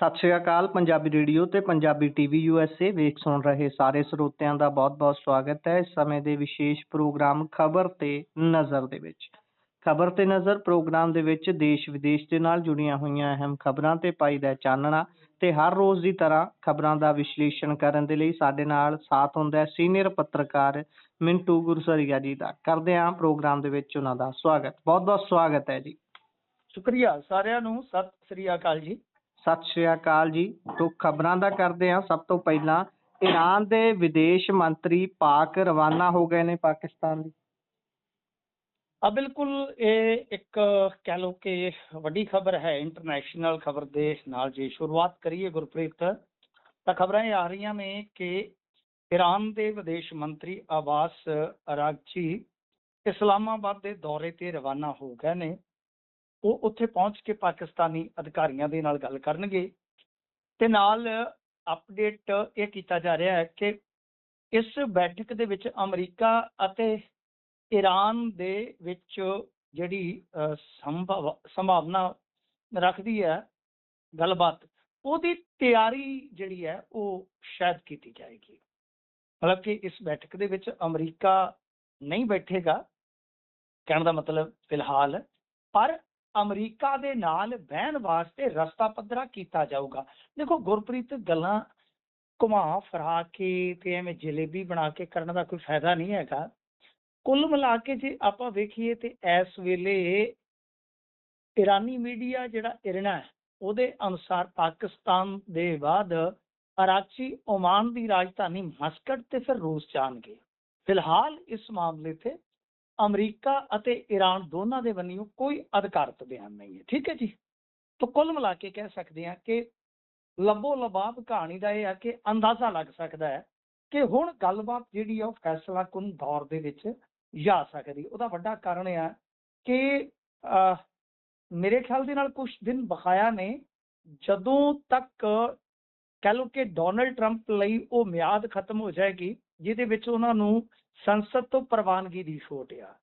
ਸਤਿ ਸ਼੍ਰੀ ਅਕਾਲ। ਪੰਜਾਬੀ ਰੇਡੀਓ ਤੇ Punjabi TV USA ਵੇਖ ਸੁਣ ਰਹੇ ਸਾਰੇ ਸਰੋਤਿਆਂ ਦਾ ਬਹੁਤ-ਬਹੁਤ ਸਵਾਗਤ ਹੈ। ਇਸ ਸਮੇਂ ਦੇ ਵਿਸ਼ੇਸ਼ ਪ੍ਰੋਗਰਾਮ ਖਬਰ ਤੇ ਨਜ਼ਰ ਦੇ ਵਿੱਚ। ਖਬਰ ਤੇ ਨਜ਼ਰ ਪ੍ਰੋਗਰਾਮ ਦੇ ਵਿੱਚ ਦੇਸ਼ ਵਿਦੇਸ਼ ਦੇ ਨਾਲ ਜੁੜੀਆਂ ਹੋਈਆਂ ਅਹਿਮ ਖਬਰਾਂ ਤੇ ਪਾਈਦਾ ਚਾਨਣਾ ਤੇ ਹਰ ਰੋਜ਼ ਦੀ ਤਰ੍ਹਾਂ ਖਬਰਾਂ ਦਾ ਵਿਸ਼ਲੇਸ਼ਣ ਕਰਨ ਦੇ ਲਈ ਸਾਡੇ ਨਾਲ ਸਾਥ ਹੁੰਦਾ ਹੈ ਸੀਨੀਅਰ ਪੱਤਰਕਾਰ ਮਿੰਟੂ ਗੁਰਸਰੀਆ ਜੀ ਦਾ। ਕਰਦੇ ਹਾਂ ਪ੍ਰੋਗਰਾਮ ਦੇ ਵਿੱਚ ਉਹਨਾਂ ਦਾ ਸਵਾਗਤ। ਬਹੁਤ-ਬਹੁਤ ਸਵਾਗਤ ਹੈ ਜੀ। ਸ਼ੁਕਰੀਆ ਸਾਰਿਆਂ ਨੂੰ। ਸਤਿ ਸ੍ਰੀ ਅਕਾਲ ਜੀ। ਸਤਿ ਸ਼੍ਰੀ ਅਕਾਲ ਜੀ। ਤੋਂ ਖਬਰਾਂ ਦਾ ਕਰਦੇ ਹਾਂ। ਸਭ ਤੋਂ ਪਹਿਲਾਂ ਈਰਾਨ ਦੇ ਵਿਦੇਸ਼ ਮੰਤਰੀ ਪਾਕ ਰਵਾਨਾ ਹੋ ਗਏ ਨੇ ਪਾਕਿਸਤਾਨ ਲਈ। ਬਿਲਕੁਲ ਇਹ ਇੱਕ ਕਹਿ ਲਓ ਕਿ ਵੱਡੀ ਖਬਰ ਹੈ। ਇੰਟਰਨੈਸ਼ਨਲ ਖਬਰ ਦੇ ਨਾਲ ਜੇ ਸ਼ੁਰੂਆਤ ਕਰੀਏ ਗੁਰਪ੍ਰੀਤ, ਤਾਂ ਖਬਰਾਂ ਇਹ ਆ ਰਹੀਆਂ ਨੇ ਕਿ ਈਰਾਨ ਦੇ ਵਿਦੇਸ਼ ਮੰਤਰੀ ਅਬਾਸ ਅਰਾਗਚੀ ਇਸਲਾਮਾਬਾਦ ਦੇ ਦੌਰੇ ਤੇ ਰਵਾਨਾ ਹੋ ਗਏ ਨੇ। ਉਹ ਉੱਥੇ ਪਹੁੰਚ ਕੇ ਪਾਕਿਸਤਾਨੀ ਅਧਿਕਾਰੀਆਂ ਦੇ ਨਾਲ ਗੱਲ ਕਰਨਗੇ ਤੇ ਨਾਲ ਅਪਡੇਟ ਇਹ ਕੀਤਾ ਜਾ ਰਿਹਾ ਹੈ ਕਿ ਇਸ ਬੈਠਕ ਦੇ ਵਿੱਚ ਅਮਰੀਕਾ ਅਤੇ ਈਰਾਨ ਦੇ ਵਿੱਚ ਜਿਹੜੀ ਸੰਭਾਵਨਾ ਰੱਖਦੀ ਹੈ ਗੱਲਬਾਤ, ਉਹਦੀ ਤਿਆਰੀ ਜਿਹੜੀ ਹੈ ਉਹ ਸ਼ਾਇਦ ਕੀਤੀ ਜਾਏਗੀ। ਮਤਲਬ ਕਿ ਇਸ ਬੈਠਕ ਦੇ ਵਿੱਚ ਅਮਰੀਕਾ ਨਹੀਂ ਬੈਠੇਗਾ, ਕਹਿਣ ਦਾ ਮਤਲਬ ਫਿਲਹਾਲ, ਪਰ ਅਮਰੀਕਾ ਦੇ ਨਾਲ ਬਹਿਣ ਵਾਸਤੇ ਰਸਤਾ ਪੱਧਰਾ ਕੀਤਾ ਜਾਊਗਾ। ਦੇਖੋ ਗੁਰਪ੍ਰੀਤ, ਗੱਲਾਂ ਘੁਮਾ ਫਿਰਾ ਕੇ ਤੇ ਐਵੇਂ ਜਲੇਬੀ ਬਣਾ ਕੇ ਕਰਨ ਦਾ ਕੋਈ ਫਾਇਦਾ ਨਹੀਂ ਹੈਗਾ। ਕੁੱਲ ਮਿਲਾ ਕੇ ਜੇ ਆਪਾਂ ਵੇਖੀਏ ਤੇ ਇਸ ਵੇਲੇ ਈਰਾਨੀ ਮੀਡੀਆ ਜਿਹੜਾ ਇਰਨਾ ਹੈ ਉਹਦੇ ਅਨੁਸਾਰ ਪਾਕਿਸਤਾਨ ਦੇ ਬਾਅਦ ਅਰਾਕਚੀ ਓਮਾਨ ਦੀ ਰਾਜਧਾਨੀ ਮਸਕਟ ਤੇ ਫਿਰ ਰੂਸ ਜਾਣਗੇ। ਫਿਲਹਾਲ ਇਸ ਮਾਮਲੇ ਤੇ ਅਮਰੀਕਾ ਅਤੇ ਈਰਾਨ ਦੋਨਾਂ ਦੇ ਵੱਲੋਂ ਕੋਈ ਅਧਿਕਾਰਤ ਬਿਆਨ ਨਹੀਂ ਹੈ। ਠੀਕ ਹੈ ਜੀ। ਤਾਂ ਕੁੱਲ ਮਿਲਾ ਕੇ ਕਹਿ ਸਕਦੇ ਹਾਂ ਕਿ ਲੱਭੋ ਲਬਾਬ ਕਹਾਣੀ ਦਾ ਇਹ ਹੈ ਕਿ ਅੰਦਾਜ਼ਾ ਲੱਗ ਸਕਦਾ ਹੈ ਕਿ ਹੁਣ ਗੱਲਬਾਤ ਜਿਹੜੀ ਆ ਉਹ ਫੈਸਲਾਕੁਨ ਦੌਰ ਦੇ ਵਿੱਚ ਜਾ ਸਕਦੀ। ਉਹਦਾ ਵੱਡਾ ਕਾਰਨ ਇਹ ਹੈ ਕਿ ਮੇਰੇ ਖਿਆਲ ਦੇ ਨਾਲ ਕੁਝ ਦਿਨ ਬਕਾਇਆ ਨੇ, ਜਦੋਂ ਤੱਕ ਕਹਿ ਲਓ ਕਿ ਡੋਨਲਡ ਟਰੰਪ ਲਈ ਉਹ ਮਿਆਦ ਖਤਮ ਹੋ ਜਾਏਗੀ ਜਿਹਦੇ ਵਿੱਚ ਉਹਨਾਂ ਨੂੰ ਸੰਸਦ ਤੋਂ ਪ੍ਰਵਾਨਗੀ ਦੀ ਛੋਟ ਆ।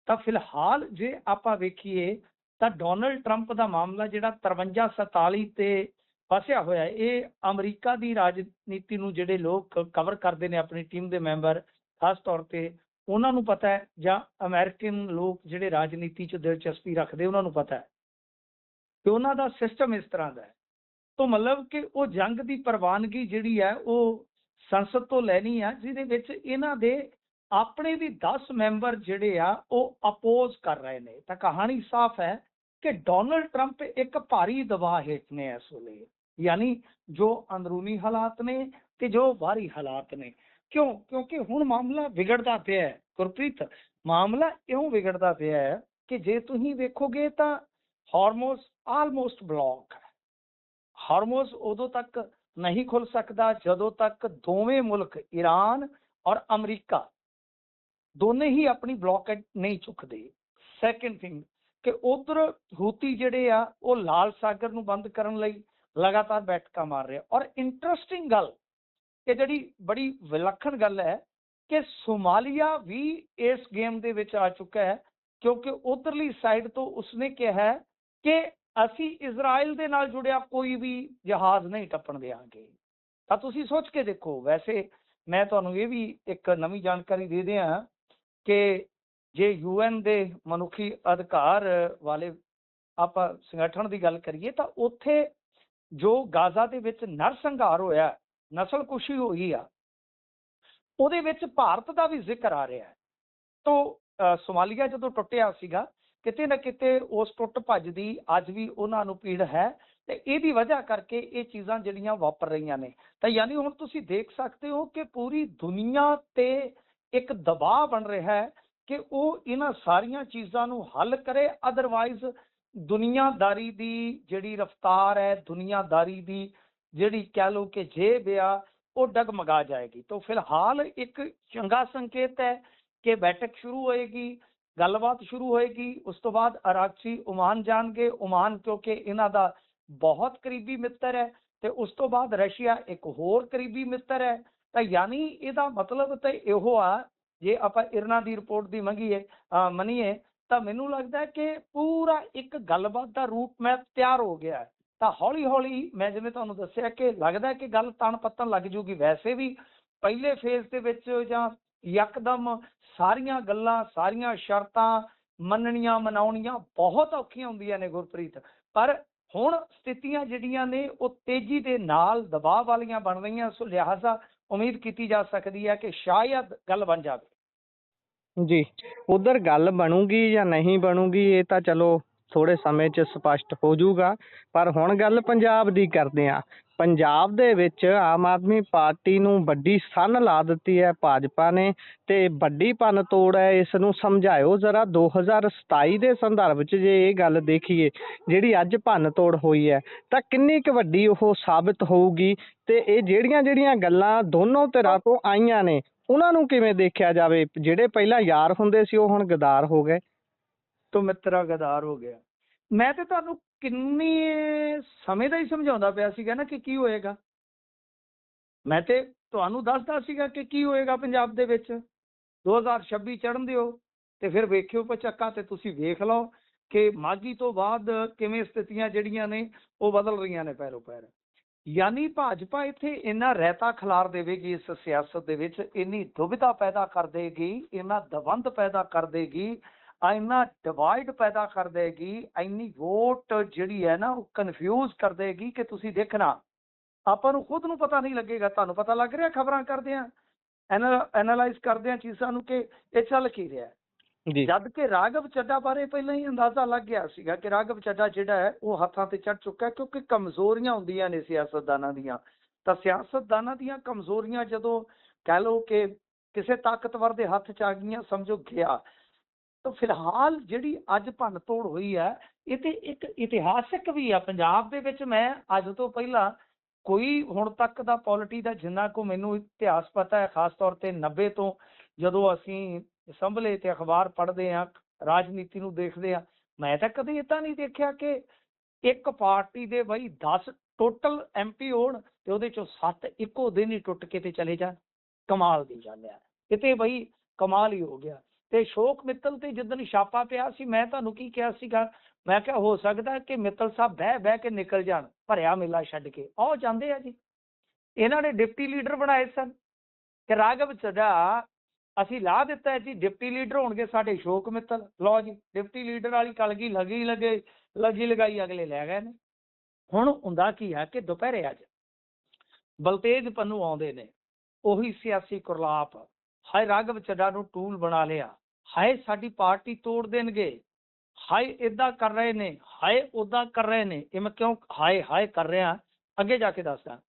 ਤਾਂ ਫਿਲਹਾਲ ਜੇ ਆਪਾਂ ਵੇਖੀਏ ਤਾਂ ਡੋਨਲਡ ਟਰੰਪ ਦਾ ਮਾਮਲਾ ਜਿਹੜਾ 53-47 ਤੇ ਫਸਿਆ ਹੋਇਆ, ਇਹ ਅਮਰੀਕਾ ਦੀ ਰਾਜਨੀਤੀ ਨੂੰ ਜਿਹੜੇ ਲੋਕ ਕਵਰ ਕਰਦੇ ਨੇ, ਆਪਣੀ ਟੀਮ ਦੇ ਮੈਂਬਰ ਖਾਸ ਤੌਰ ਤੇ, ਉਹਨਾਂ ਨੂੰ ਪਤਾ ਹੈ, ਜਾਂ ਅਮਰੀਕਨ ਲੋਕ ਜਿਹੜੇ ਰਾਜਨੀਤੀ 'ਚ ਦਿਲਚਸਪੀ ਰੱਖਦੇ ਉਹਨਾਂ ਨੂੰ ਪਤਾ ਹੈ ਕਿ ਉਹਨਾਂ ਦਾ ਸਿਸਟਮ ਇਸ ਤਰ੍ਹਾਂ ਦਾ ਹੈ। ਤਾਂ ਮਤਲਬ ਕਿ ਉਹ ਜੰਗ ਦੀ ਪ੍ਰਵਾਨਗੀ ਜਿਹੜੀ ਹੈ ਉਹ ਸੰਸਦ ਤੋਂ ਲੈਣੀ ਆ, ਜਿਹਦੇ ਵਿੱਚ ਇਹਨਾਂ ਦੇ ਆਪਣੇ ਵੀ 10 ਮੈਂਬਰ ਜਿਹੜੇ ਆ ਉਹ ਅਪੋਜ਼ ਕਰ ਰਹੇ ਨੇ। ਤਾਂ ਕਹਾਣੀ ਸਾਫ਼ ਹੈ ਕਿ ਡੋਨਲਡ ਟਰੰਪ ਇੱਕ ਭਾਰੀ ਦਬਾਅ ਹੇਠ ਨੇ ਇਸ ਵੇਲੇ, ਯਾਨੀ ਜੋ ਅੰਦਰੂਨੀ ਹਾਲਾਤ ਨੇ ਤੇ ਜੋ ਬਾਹਰੀ ਹਾਲਾਤ ਨੇ। ਕਿਉਂਕਿ ਹੁਣ ਮਾਮਲਾ ਵਿਗੜਦਾ ਪਿਆ ਹੈ ਗੁਰਪ੍ਰੀਤ। ਮਾਮਲਾ ਇਉਂ ਵਿਗੜਦਾ ਪਿਆ ਹੈ ਕਿ ਜੇ ਤੁਸੀਂ ਵੇਖੋਗੇ ਤਾਂ ਹਾਰਮੋਜ਼ ਆਲਮੋਸਟ ਬਲੌਕ ਹੈ। ਹਾਰਮੋਜ਼ ਉਦੋਂ ਤੱਕ ਨਹੀਂ ਖੁੱਲ ਸਕਦਾ ਜਦੋਂ ਤੱਕ ਦੋਵੇਂ ਮੁਲਕ ਈਰਾਨ ਔਰ ਅਮਰੀਕਾ ਦੋਨੇ ਹੀ ਆਪਣੀ ਬਲੌਕੇਡ ਨਹੀਂ ਚੁੱਕਦੇ। ਸੈਕਿੰਡ ਥਿੰਗ ਕਿ ਉਧਰ ਹੂਤੀ ਜਿਹੜੇ ਆ ਉਹ ਲਾਲ ਸਾਗਰ ਨੂੰ ਬੰਦ ਕਰਨ ਲਈ ਲਗਾਤਾਰ ਬੈਠਕਾਂ ਮਾਰ ਰਹੇ। ਔਰ ਇੰਟਰਸਟਿੰਗ ਗੱਲ, ਕਿ ਜਿਹੜੀ ਬੜੀ ਵਿਲੱਖਣ ਗੱਲ ਹੈ, ਕਿ ਸੋਮਾਲੀਆ ਵੀ ਇਸ ਗੇਮ ਦੇ ਵਿੱਚ ਆ ਚੁੱਕਾ ਹੈ, ਕਿਉਂਕਿ ਉਧਰਲੀ ਸਾਈਡ ਤੋਂ ਉਸਨੇ ਕਿਹਾ ਕਿ ਅਸੀਂ ਇਜ਼ਰਾਈਲ ਦੇ ਨਾਲ ਜੁੜਿਆ ਕੋਈ ਵੀ ਜਹਾਜ਼ ਨਹੀਂ ਟੱਪਣ ਦੇਵਾਂਗੇ। ਤਾਂ ਤੁਸੀਂ ਸੋਚ ਕੇ ਦੇਖੋ। ਵੈਸੇ ਮੈਂ ਤੁਹਾਨੂੰ ਇਹ ਵੀ ਇੱਕ ਨਵੀਂ ਜਾਣਕਾਰੀ ਦੇ ਦਿਆਂ ਕਿ ਜੇ UN ਦੇ ਮਨੁੱਖੀ ਅਧਿਕਾਰ ਵਾਲੇ ਆਪਾਂ ਸੰਗਠਨ ਦੀ ਗੱਲ ਕਰੀਏ ਤਾਂ ਉੱਥੇ ਜੋ ਗਾਜ਼ਾ ਦੇ ਵਿੱਚ ਨਰਸੰਹਾਰ ਹੋਇਆ, ਨਸਲਕੁਸ਼ੀ ਹੋਈ ਆ, ਉਹਦੇ ਵਿੱਚ ਭਾਰਤ ਦਾ ਵੀ ਜ਼ਿਕਰ ਆ ਰਿਹਾ ਹੈ। ਤਾਂ ਸੋਮਾਲੀਆ ਜਦੋਂ ਟੁੱਟਿਆ ਸੀਗਾ, ਕਿਤੇ ਨਾ ਕਿਤੇ ਉਸ ਟੁੱਟ ਭੱਜ ਦੀ ਅੱਜ ਵੀ ਉਹਨਾਂ ਨੂੰ ਪੀੜ ਹੈ ਤੇ ਇਹਦੀ ਵਜ੍ਹਾ ਕਰਕੇ ਇਹ ਚੀਜ਼ਾਂ ਜਿਹੜੀਆਂ ਵਾਪਰ ਰਹੀਆਂ ਨੇ। ਤਾਂ ਯਾਨੀ ਹੁਣ ਤੁਸੀਂ ਦੇਖ ਸਕਦੇ ਹੋ ਕਿ ਪੂਰੀ ਦੁਨੀਆ ਤੇ ਇੱਕ ਦਬਾਅ ਬਣ ਰਿਹਾ ਹੈ ਕਿ ਉਹ ਇਹਨਾਂ ਸਾਰੀਆਂ ਚੀਜ਼ਾਂ ਨੂੰ ਹੱਲ ਕਰੇ, ਅਦਰਵਾਈਜ਼ ਦੁਨੀਆਦਾਰੀ ਦੀ ਜਿਹੜੀ ਰਫ਼ਤਾਰ ਹੈ, ਦੁਨੀਆਦਾਰੀ ਦੀ ਜਿਹੜੀ ਕਹਿ ਲਓ ਕਿ ਜੇਬ ਆ, ਉਹ ਡਗਮਗਾ ਜਾਏਗੀ। ਤਾਂ ਫਿਲਹਾਲ ਇੱਕ ਚੰਗਾ ਸੰਕੇਤ ਹੈ ਕਿ ਬੈਠਕ ਸ਼ੁਰੂ ਹੋਏਗੀ, ਗੱਲਬਾਤ ਸ਼ੁਰੂ ਹੋਏਗੀ। ਉਸ ਤੋਂ ਬਾਅਦ ਅਰਾਕਚੀ ਓਮਾਨ ਜਾਣਗੇ। ਓਮਾਨ ਕਿਉਂਕਿ ਇਹਨਾਂ ਦਾ ਬਹੁਤ ਕਰੀਬੀ ਮਿੱਤਰ ਹੈ, ਤੇ ਉਸ ਤੋਂ ਬਾਅਦ ਰਸ਼ੀਆ ਇੱਕ ਹੋਰ ਕਰੀਬੀ ਮਿੱਤਰ ਹੈ। ਤਾਂ ਯਾਨੀ ਇਹਦਾ ਮਤਲਬ ਤਾਂ ਇਹੋ ਆ, ਜੇ ਆਪਾਂ ਇਰਨਾ ਦੀ ਰਿਪੋਰਟ ਦੀ ਮੰਨੀਏ ਤਾਂ ਮੈਨੂੰ ਲੱਗਦਾ ਕਿ ਪੂਰਾ ਇੱਕ ਗੱਲਬਾਤ ਦਾ ਰੂਟ ਮੈਪ ਤਿਆਰ ਹੋ ਗਿਆ ਹੈ। ਤਾਂ ਹੌਲੀ ਹੌਲੀ ਮੈਂ ਜਿਵੇਂ ਤੁਹਾਨੂੰ ਦੱਸਿਆ ਕਿ ਲੱਗਦਾ ਕਿ ਗੱਲ ਤਣ ਪੱਤਣ ਲੱਗ ਜੂਗੀ। ਵੈਸੇ ਵੀ ਪਹਿਲੇ ਫੇਜ਼ ਦੇ ਵਿੱਚ ਜਾਂ ਯਕਦਮ ਸਾਰੀਆਂ ਗੱਲਾਂ, ਸਾਰੀਆਂ ਸ਼ਰਤਾਂ ਮੰਨਣੀਆਂ ਮਨਾਉਣੀਆਂ ਬਹੁਤ ਔਖੀਆਂ ਹੁੰਦੀਆਂ ਨੇ ਗੁਰਪ੍ਰੀਤ। ਪਰ ਹੁਣ ਸਥਿਤੀਆਂ ਜਿਹੜੀਆਂ ਨੇ ਉਹ ਤੇਜ਼ੀ ਦੇ ਨਾਲ ਦਬਾਅ ਵਾਲੀਆਂ ਬਣ ਰਹੀਆਂ, ਸੋ ਲਿਹਾਜ਼ਾ ਉਮੀਦ ਕੀਤੀ ਜਾ ਸਕਦੀ ਹੈ ਕਿ ਸ਼ਾਇਦ ਗੱਲ ਬਣ ਜਾਵੇ। ਜੀ, ਉਧਰ ਗੱਲ ਬਣੂਗੀ ਜਾਂ ਨਹੀਂ ਬਣੂਗੀ ਇਹ ਤਾਂ ਚਲੋ ਥੋੜੇ ਸਮੇਂ 'ਚ ਸਪਸ਼ਟ ਹੋ ਜਾਊਗਾ। ਪਰ ਹੁਣ ਗੱਲ ਪੰਜਾਬ ਦੀ ਕਰਦੇ ਹਾਂ। ਪੰਜਾਬ ਦੇ ਵਿੱਚ ਆਮ ਆਦਮੀ ਪਾਰਟੀ ਨੂੰ ਵੱਡੀ ਸੰਨ ਲਾ ਦਿੱਤੀ ਹੈ ਭਾਜਪਾ ਨੇ, ਤੇ ਵੱਡੀ ਭੰਨ ਤੋੜ ਹੈ। ਇਸ ਨੂੰ ਸਮਝਾਇਓ ਜ਼ਰਾ। 2027 ਦੇ ਸੰਦਰਭ 'ਚ ਜੇ ਇਹ ਗੱਲ ਦੇਖੀਏ, ਜਿਹੜੀ ਅੱਜ ਭੰਨ ਤੋੜ ਹੋਈ ਹੈ ਤਾਂ ਕਿੰਨੀ ਕੁ ਵੱਡੀ ਉਹ ਸਾਬਿਤ ਹੋਊਗੀ, ਤੇ ਇਹ ਜਿਹੜੀਆਂ ਗੱਲਾਂ ਦੋਨੋਂ ਧਿਰਾਂ ਤੋਂ ਆਈਆਂ ਨੇ ਉਹਨਾਂ ਨੂੰ ਕਿਵੇਂ ਦੇਖਿਆ ਜਾਵੇ? ਜਿਹੜੇ ਪਹਿਲਾਂ ਯਾਰ ਹੁੰਦੇ ਸੀ ਉਹ ਹੁਣ ਗਦਾਰ ਹੋ ਗਏ। ਤੋਂ ਮਿੱਤਰਾ ਗਦਾਰ ਹੋ ਗਿਆ। ਮੈਂ ਤੇ ਤੁਹਾਨੂੰ ਕਿੰਨੀ ਸਮੇਂ ਦਾ ਹੀ ਸਮਝਾਉਂਦਾ ਪਿਆ ਸੀਗਾ ਨਾ ਕਿ ਕੀ ਹੋਏਗਾ। ਮੈਂ ਤੇ ਤੁਹਾਨੂੰ ਦੱਸਦਾ ਸੀਗਾ ਕਿ ਕੀ ਹੋਏਗਾ ਪੰਜਾਬ ਦੇ ਵਿੱਚ। 2026 ਚੜ੍ਹਨ ਦਿਓ ਤੇ ਫਿਰ ਵੇਖਿਓ ਪਚੱਕਾ, ਤੇ ਤੁਸੀਂ ਵੇਖ ਲਓ ਕਿ ਮਾਘੀ ਤੋਂ ਬਾਅਦ ਕਿਵੇਂ ਸਥਿਤੀਆਂ ਜਿਹੜੀਆਂ ਨੇ ਉਹ ਬਦਲ ਰਹੀਆਂ ਨੇ ਪੈਰੋ ਪੈਰ। ਯਾਨੀ ਭਾਜਪਾ ਇੱਥੇ ਇੰਨਾ ਰਹਿਤਾ ਖਿਲਾਰ ਦੇਵੇਗੀ, ਇਸ ਸਿਆਸਤ ਦੇ ਵਿੱਚ ਇੰਨੀ ਦੁਵਿਧਾ ਪੈਦਾ ਕਰ ਦੇਗੀ, ਇੰਨਾ ਦਵੰਦ ਪੈਦਾ ਕਰ ਦੇਗੀ, ਇੰਨਾ ਡਿਵਾਈਡ ਪੈਦਾ ਕਰ ਦੇਗੀ, ਇੰਨੀ ਵੋਟ ਜਿਹੜੀ ਹੈ ਨਾ ਉਹ ਕਨਫਿਊਜ਼ ਕਰ ਦੇਗੀ ਕਿ ਤੁਸੀਂ ਦੇਖਣਾ ਆਪਾਂ ਨੂੰ ਖੁਦ ਨੂੰ ਪਤਾ ਨਹੀਂ ਲੱਗੇਗਾ। ਤੁਹਾਨੂੰ ਪਤਾ ਲੱਗ ਰਿਹਾ ਖਬਰਾਂ ਕਰਦੇ ਆ, ਐਨਾਲਾਈਜ਼ ਕਰਦੇ ਆ ਚੀਜ਼ਾਂ ਨੂੰ ਕਿ ਇਹ ਚੱਲ ਕੀ ਰਿਹਾ। ਜਦ ਕਿ ਰਾਘਵ ਚੱਡਾ ਬਾਰੇ ਪਹਿਲਾਂ ਹੀ ਅੰਦਾਜ਼ਾ ਲੱਗ ਗਿਆ ਸੀਗਾ ਕਿ ਰਾਘਵ ਚੱਡਾ ਜਿਹੜਾ ਹੈ ਉਹ ਹੱਥਾਂ ਤੇ ਚੜ ਚੁੱਕਾ, ਕਿਉਂਕਿ ਕਮਜ਼ੋਰੀਆਂ ਹੁੰਦੀਆਂ ਨੇ ਸਿਆਸਤਦਾਨਾਂ ਦੀਆਂ। ਤਾਂ ਸਿਆਸਤਦਾਨਾਂ ਦੀਆਂ ਕਮਜ਼ੋਰੀਆਂ ਜਦੋਂ ਕਹਿ ਲਓ ਕਿ ਕਿਸੇ ਤਾਕਤਵਰ ਦੇ ਹੱਥ 'ਚ ਆ ਗਈਆਂ, ਸਮਝੋ ਗਿਆ। ਤਾਂ ਫਿਲਹਾਲ ਜਿਹੜੀ ਅੱਜ ਭੰਨ ਤੋੜ ਹੋਈ ਹੈ ਇਹ ਤੇ ਇੱਕ ਇਤਿਹਾਸਕ ਵੀ ਆ ਪੰਜਾਬ ਦੇ ਵਿੱਚ। ਮੈਂ ਅੱਜ ਤੋਂ ਪਹਿਲਾਂ ਕੋਈ ਹੁਣ ਤੱਕ ਦਾ ਪੋਲਿਟੀ ਦਾ ਜਿੰਨਾ ਕੁ ਮੈਨੂੰ ਇਤਿਹਾਸ ਪਤਾ ਹੈ, ਖਾਸ ਤੌਰ ਤੇ 90 ਤੋਂ ਜਦੋਂ ਅਸੀਂ ਸੰਭਲੇ ਤੇ ਅਖਬਾਰ ਪੜ੍ਹਦੇ ਆ, ਰਾਜਨੀਤੀ ਨੂੰ ਦੇਖਦੇ ਆ, ਮੈਂ ਤਾਂ ਕਦੇ ਏਦਾਂ ਨਹੀਂ ਦੇਖਿਆ ਕਿ ਇੱਕ ਪਾਰਟੀ ਦੇ ਬਈ 10 ਟੋਟਲ MP ਹੋਣ ਤੇ ਉਹਦੇ ਚੋਂ 7 ਇੱਕੋ ਦਿਨ ਹੀ ਟੁੱਟ ਕੇ ਤੇ ਚਲੇ ਜਾਣ। ਕਮਾਲ ਦੀ ਗੱਲ ਆ, ਕਿਤੇ ਬਈ ਕਮਾਲ ਹੀ ਹੋ ਗਿਆ। ਤੇ ਅਸ਼ੋਕ ਮਿੱਤਲ ਤੇ ਜਿੱਦਣ ਛਾਪਾ ਪਿਆ ਸੀ, ਮੈਂ ਤੁਹਾਨੂੰ ਕੀ ਕਿਹਾ ਸੀਗਾ, ਮੈਂ ਕਿਹਾ ਹੋ ਸਕਦਾ ਕਿ ਮਿੱਤਲ ਸਾਹਿਬ ਬਹਿ ਕੇ ਨਿਕਲ ਜਾਣ ਭਰਿਆ ਮੇਲਾ ਛੱਡ ਕੇ। ਆਹ ਜਾਂਦੇ ਆ ਜੀ। ਇਹਨਾਂ ਨੇ ਡਿਪਟੀ ਲੀਡਰ ਬਣਾਏ ਸਨ ਕਿ ਰਾਘਵ ਚੱਡਾ ਅਸੀਂ ਲਾ ਦਿੱਤਾ ਹੈ ਜੀ, ਡਿਪਟੀ ਲੀਡਰ ਹੋਣਗੇ ਸਾਡੇ ਅਸ਼ੋਕ ਮਿੱਤਲ। ਲਓ ਜੀ, ਡਿਪਟੀ ਲੀਡਰ ਵਾਲੀ ਕਲਗੀ ਲੱਗੀ ਲਗਾਈ ਅਗਲੇ ਲੈ ਗਏ ਨੇ। ਹੁਣ ਹੁੰਦਾ ਕੀ ਹੈ ਕਿ ਦੁਪਹਿਰੇ ਅੱਜ ਬਲਤੇਜ ਪੰਨੂ ਆਉਂਦੇ ਨੇ, ਉਹੀ ਸਿਆਸੀ ਕੁਰਲਾਪ, ਹਾਏ ਰਾਘਵ ਚੱਡਾ ਨੂੰ ਟੂਲ ਬਣਾ ਲਿਆ, ਹਾਏ ਸਾਡੀ ਪਾਰਟੀ ਤੋੜ ਦੇਣਗੇ, ਹਾਏ ਏਦਾਂ ਕਰ ਰਹੇ ਨੇ, ਹਾਏ ਓਦਾਂ ਕਰ ਰਹੇ ਨੇ। ਇਹ ਮੈਂ ਕਿਉਂ ਹਾਏ ਹਾਏ ਕਰ ਰਿਹਾ ਅੱਗੇ ਜਾ ਕੇ ਦੱਸਦਾ।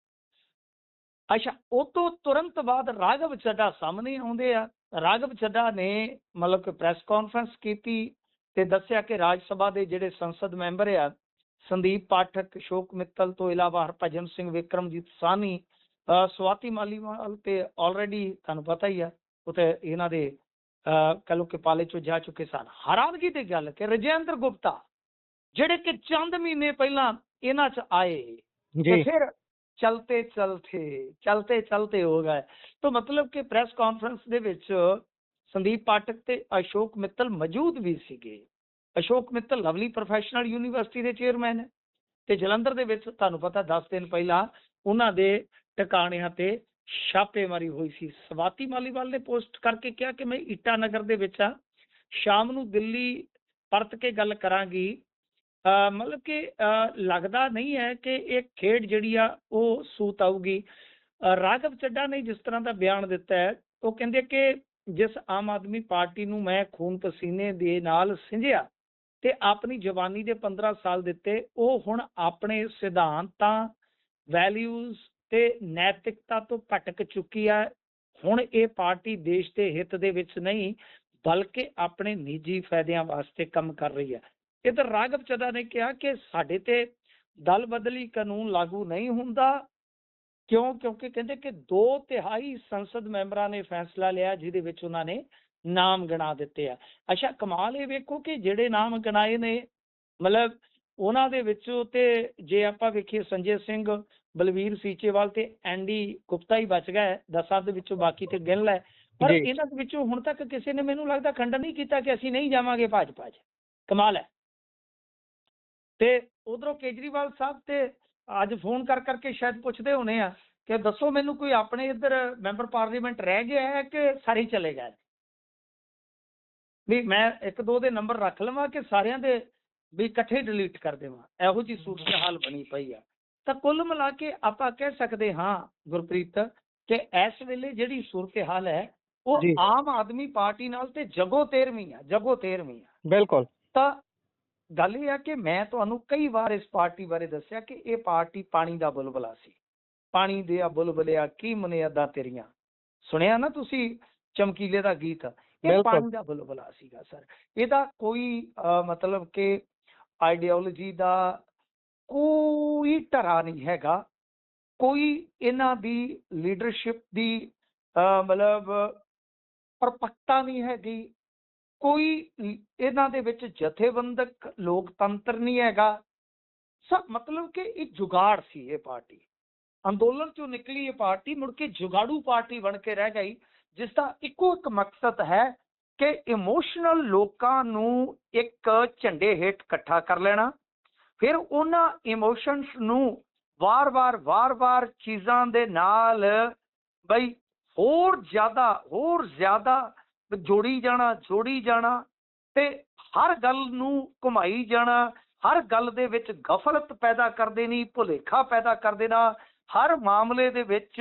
ਅੱਛਾ, ਉਹ ਤੋਂ ਤੁਰੰਤ ਬਾਅਦ ਰਾਘਵ ਚੱਡਾ ਸਾਹਮਣੇ ਆਉਂਦੇ ਆ। ਰਾਘਵ ਚੱਡਾ ਨੇ ਮਤਲਬ ਕਿ ਪ੍ਰੈਸ ਕਾਨਫਰੰਸ ਕੀਤੀ ਤੇ ਦੱਸਿਆ ਕਿ ਰਾਜ ਸਭਾ ਦੇ ਜਿਹੜੇ ਸੰਸਦ ਮੈਂਬਰ ਆ, ਸੰਦੀਪ ਪਾਠਕ, ਅਸ਼ੋਕ ਮਿੱਤਲ ਤੋਂ ਇਲਾਵਾ ਹਰਭਜਨ ਸਿੰਘ, ਵਿਕਰਮਜੀਤ ਸਾਹਨੀ, ਸਵਾਤੀ ਮਾਲੀਵਾਲ ਤੇ ਆਲਰੇਡੀ ਤੁਹਾਨੂੰ ਪਤਾ ਹੀ ਆ ਉਹ ਤੇ ਇਹਨਾਂ ਦੇ ਕਹਿ ਲਓ ਕਿ ਪਾਲੇ ਚੋਂ ਜਾ ਚੁੱਕੇ ਸਨ। ਹੈਰਾਨਗੀ ਦੀ ਗੱਲ ਕਿ ਰਜੇਂਦਰ ਗੁਪਤਾ ਜਿਹੜੇ ਕਿ ਚੰਦ ਮਹੀਨੇ ਪਹਿਲਾਂ ਇਹਨਾਂ 'ਚ ਆਏ ਤੇ ਫਿਰ ਚਲਤੇ ਚਲਤੇ ਹੋ ਗਏ। ਤਾਂ ਮਤਲਬ ਕਿ ਪ੍ਰੈਸ ਕਾਨਫਰੰਸ ਦੇ ਵਿੱਚ ਸੰਦੀਪ ਪਾਠਕ ਤੇ ਅਸ਼ੋਕ ਮਿੱਤਲ ਮੌਜੂਦ ਵੀ ਸੀਗੇ। Ashok Mittal Lovely professional university ਦੇ ਚੇਅਰਮੈਨ ਹੈ ਤੇ ਜਲੰਧਰ ਦੇ ਵਿੱਚ ਤੁਹਾਨੂੰ ਪਤਾ 10 ਦਿਨ ਪਹਿਲਾਂ ਉਹਨਾਂ ਦੇ ਟਿਕਾਣਿਆਂ ਤੇ ਛਾਪੇਮਾਰੀ ਹੋਈ ਸੀ। ਸਵਾਤੀ ਮਾਲੀਵਾਲ ਨੇ ਪੋਸਟ ਕਰਕੇ ਕਿਹਾ ਕਿ ਮੈਂ ਈਟਾਨਗਰ ਦੇ ਵਿੱਚ ਆ, ਸ਼ਾਮ ਨੂੰ ਦਿੱਲੀ ਪਰਤ ਕੇ ਗੱਲ ਕਰਾਂਗੀ। ਮਤਲਬ ਕਿ ਲੱਗਦਾ ਨਹੀਂ ਹੈ ਕਿ ਇਹ ਖੇਡ ਜਿਹੜੀ ਆ ਉਹ ਸੂਤ ਆਊਗੀ। ਰਾਘਵ ਚੱਡਾ ਨੇ ਜਿਸ ਤਰ੍ਹਾਂ ਦਾ ਬਿਆਨ ਦਿੱਤਾ ਹੈ, ਉਹ ਕਹਿੰਦੇ ਕਿ ਜਿਸ ਆਮ ਆਦਮੀ ਪਾਰਟੀ ਨੂੰ ਮੈਂ ਖੂਨ ਪਸੀਨੇ ਦੇ ਨਾਲ ਸਿੰਜਿਆ ਤੇ ਆਪਣੀ ਜਵਾਨੀ ਦੇ 15 ਸਾਲ ਦਿੱਤੇ, ਉਹ ਹੁਣ ਆਪਣੇ ਸਿਧਾਂਤਾਂ, ਵੈਲਿਊਜ਼ ਤੇ ਨੈਤਿਕਤਾ ਤੋਂ ਭਟਕ ਚੁੱਕੀ ਹੈ। ਹੁਣ ਇਹ ਪਾਰਟੀ ਦੇਸ਼ ਦੇ ਹਿੱਤ ਦੇ ਵਿੱਚ ਨਹੀਂ ਬਲਕਿ ਆਪਣੇ ਨਿੱਜੀ ਫਾਇਦਿਆਂ ਵਾਸਤੇ ਕੰਮ ਕਰ ਰਹੀ ਹੈ। ਇੱਧਰ ਰਾਘਵ ਚੱਡਾ ਨੇ ਕਿਹਾ ਕਿ ਸਾਡੇ ਤੇ ਦਲ ਬਦਲੀ ਕਾਨੂੰਨ ਲਾਗੂ ਨਹੀਂ ਹੁੰਦਾ। ਕਿਉਂਕਿ ਕਹਿੰਦੇ ਕਿ 2/3 ਸੰਸਦ ਮੈਂਬਰਾਂ ਨੇ ਫੈਸਲਾ ਲਿਆ ਜਿਹਦੇ ਵਿੱਚ ਉਹਨਾਂ ਨੇ ਨਾਮ ਗਿਣਾ ਦਿੱਤੇ ਆ। ਅੱਛਾ, ਕਮਾਲ ਇਹ ਵੇਖੋ ਕਿ ਜਿਹੜੇ ਨਾਮ ਗਿਣਾਏ ਨੇ ਮਤਲਬ ਉਹਨਾਂ ਦੇ ਵਿੱਚੋਂ ਤੇ ਜੇ ਆਪਾਂ ਵੇਖੀਏ ਸੰਜੇ ਸਿੰਘ, ਬਲਵੀਰ ਸੀਚੇਵਾਲ ਤੇ ਐਂਡੀ ਗੁਪਤਾ ਹੀ ਬਚ ਗਏ 10 ਦੇ ਵਿੱਚੋਂ, ਬਾਕੀ ਤੇ ਗਿਣ ਲੈ। ਪਰ ਇਹਨਾਂ ਦੇ ਵਿੱਚੋਂ ਹੁਣ ਤੱਕ ਕਿਸੇ ਨੇ ਮੈਨੂੰ ਲੱਗਦਾ ਖੰਡਨ ਨਹੀਂ ਕੀਤਾ ਕਿ ਅਸੀਂ ਨਹੀਂ ਜਾਵਾਂਗੇ ਭਾਜਪਾ 'ਚ। ਕਮਾਲ ਹੈ। ਤੇ ਉਧਰੋਂ ਕੇਜਰੀਵਾਲ ਸਾਹਿਬ ਤੇ ਅੱਜ ਫੋਨ ਕਰ ਕਰਕੇ ਸ਼ਾਇਦ ਪੁੱਛਦੇ ਹੋਣੇ ਆ ਕਿ ਦੱਸੋ ਮੈਨੂੰ ਕੋਈ ਆਪਣੇ ਇੱਧਰ ਮੈਂਬਰ ਪਾਰਲੀਮੈਂਟ ਰਹਿ ਗਿਆ ਹੈ ਕਿ ਸਾਰੇ ਹੀ ਚਲੇ ਗਏ। ਵੀ ਮੈਂ ਇੱਕ ਦੋ ਦੇ ਨੰਬਰ ਰੱਖ ਲਵਾਂ ਕਿ ਸਾਰਿਆਂ ਦੇ ਵੀ ਇਕੱਠੇ ਡਿਲੀਟ ਕਰ ਦੇਵਾਂ, ਇਹੋ ਜਿਹੀ ਸੂਰਤ ਹਾਲ ਬਣੀ ਪਈ ਆ। ਤਾਂ ਕੁੱਲ ਮਿਲਾ ਕੇ ਆਪਾਂ ਕਹਿ ਸਕਦੇ ਹਾਂ ਗੁਰਪ੍ਰੀਤ ਕਿ ਇਸ ਵੇਲੇ ਜਿਹੜੀ ਸੂਰਤ ਹਾਲ ਹੈ ਉਹ ਜੀ। ਆਮ ਆਦਮੀ ਪਾਰਟੀ ਨਾਲ ਤੇ ਜਗੋ ਤੇਰਵੀਂ ਆ। ਬਿਲਕੁਲ। ਤਾਂ ਗੱਲ ਇਹ ਆ ਕਿ ਮੈਂ ਤੁਹਾਨੂੰ ਕਈ ਵਾਰ ਇਸ ਪਾਰਟੀ ਬਾਰੇ ਦੱਸਿਆ ਕਿ ਇਹ ਪਾਰਟੀ ਪਾਣੀ ਦਾ ਬੁਲਬੁਲਾ ਸੀ। ਪਾਣੀ ਦੇ ਆ ਬੁਲਬੁਲਿਆ ਕੀ ਮੁਨਿਆਦਾਂ ਤੇਰੀਆਂ, ਸੁਣਿਆ ਨਾ ਤੁਸੀਂ ਚਮਕੀਲੇ ਦਾ ਗੀਤ? ਇਹ ਬਿਲਕੁਲ। ਪਾਣੀ ਦਾ ਬੁਲਬੁਲਾ ਸੀਗਾ ਸਰ। ਇਹਦਾ ਕੋਈ ਮਤਲਬ ਕਿ ਆਈਡੀਓਲੋਜੀ ਦਾ ਕੋਈ ਢਰਾ ਨਹੀਂ ਹੈਗਾ, ਕੋਈ ਇਹਨਾਂ ਦੀ ਲੀਡਰਸ਼ਿਪ ਦੀ ਮਤਲਬ ਪਰਪੱਕਤਾ ਨਹੀਂ ਹੈਗੀ, ਕੋਈ ਇਹਨਾਂ ਦੇ ਵਿੱਚ ਜਥੇਬੰਦਕ ਲੋਕਤੰਤਰ ਨਹੀਂ ਹੈਗਾ। ਸਭ ਮਤਲਬ ਕਿ ਇਹ ਜੁਗਾੜ ਸੀ। ਇਹ ਪਾਰਟੀ ਅੰਦੋਲਨ ਚੋਂ ਨਿਕਲੀ, ਇਹ ਪਾਰਟੀ ਮੁੜ ਕੇ ਜੁਗਾੜੂ ਪਾਰਟੀ ਬਣ ਕੇ ਰਹਿ ਗਈ, ਜਿਸ ਦਾ ਇੱਕੋ ਇੱਕ ਮਕਸਦ ਹੈ ਕਿ ਇਮੋਸ਼ਨਲ ਲੋਕਾਂ ਨੂੰ ਇੱਕ ਝੰਡੇ ਹੇਠ ਇਕੱਠਾ ਕਰ ਲੈਣਾ, ਫਿਰ ਉਹਨਾਂ ਇਮੋਸ਼ਨਸ ਨੂੰ ਵਾਰ-ਵਾਰ ਚੀਜ਼ਾਂ ਦੇ ਨਾਲ ਬਈ ਹੋਰ ਜ਼ਿਆਦਾ ਜੋੜੀ ਜਾਣਾ ਤੇ ਹਰ ਗੱਲ ਨੂੰ ਘੁਮਾਈ ਜਾਣਾ, ਹਰ ਗੱਲ ਦੇ ਵਿੱਚ ਗਫਲਤ ਪੈਦਾ ਕਰ ਦੇਣੀ, ਭੁਲੇਖਾ ਪੈਦਾ ਕਰ ਦੇਣਾ, ਹਰ ਮਾਮਲੇ ਦੇ ਵਿੱਚ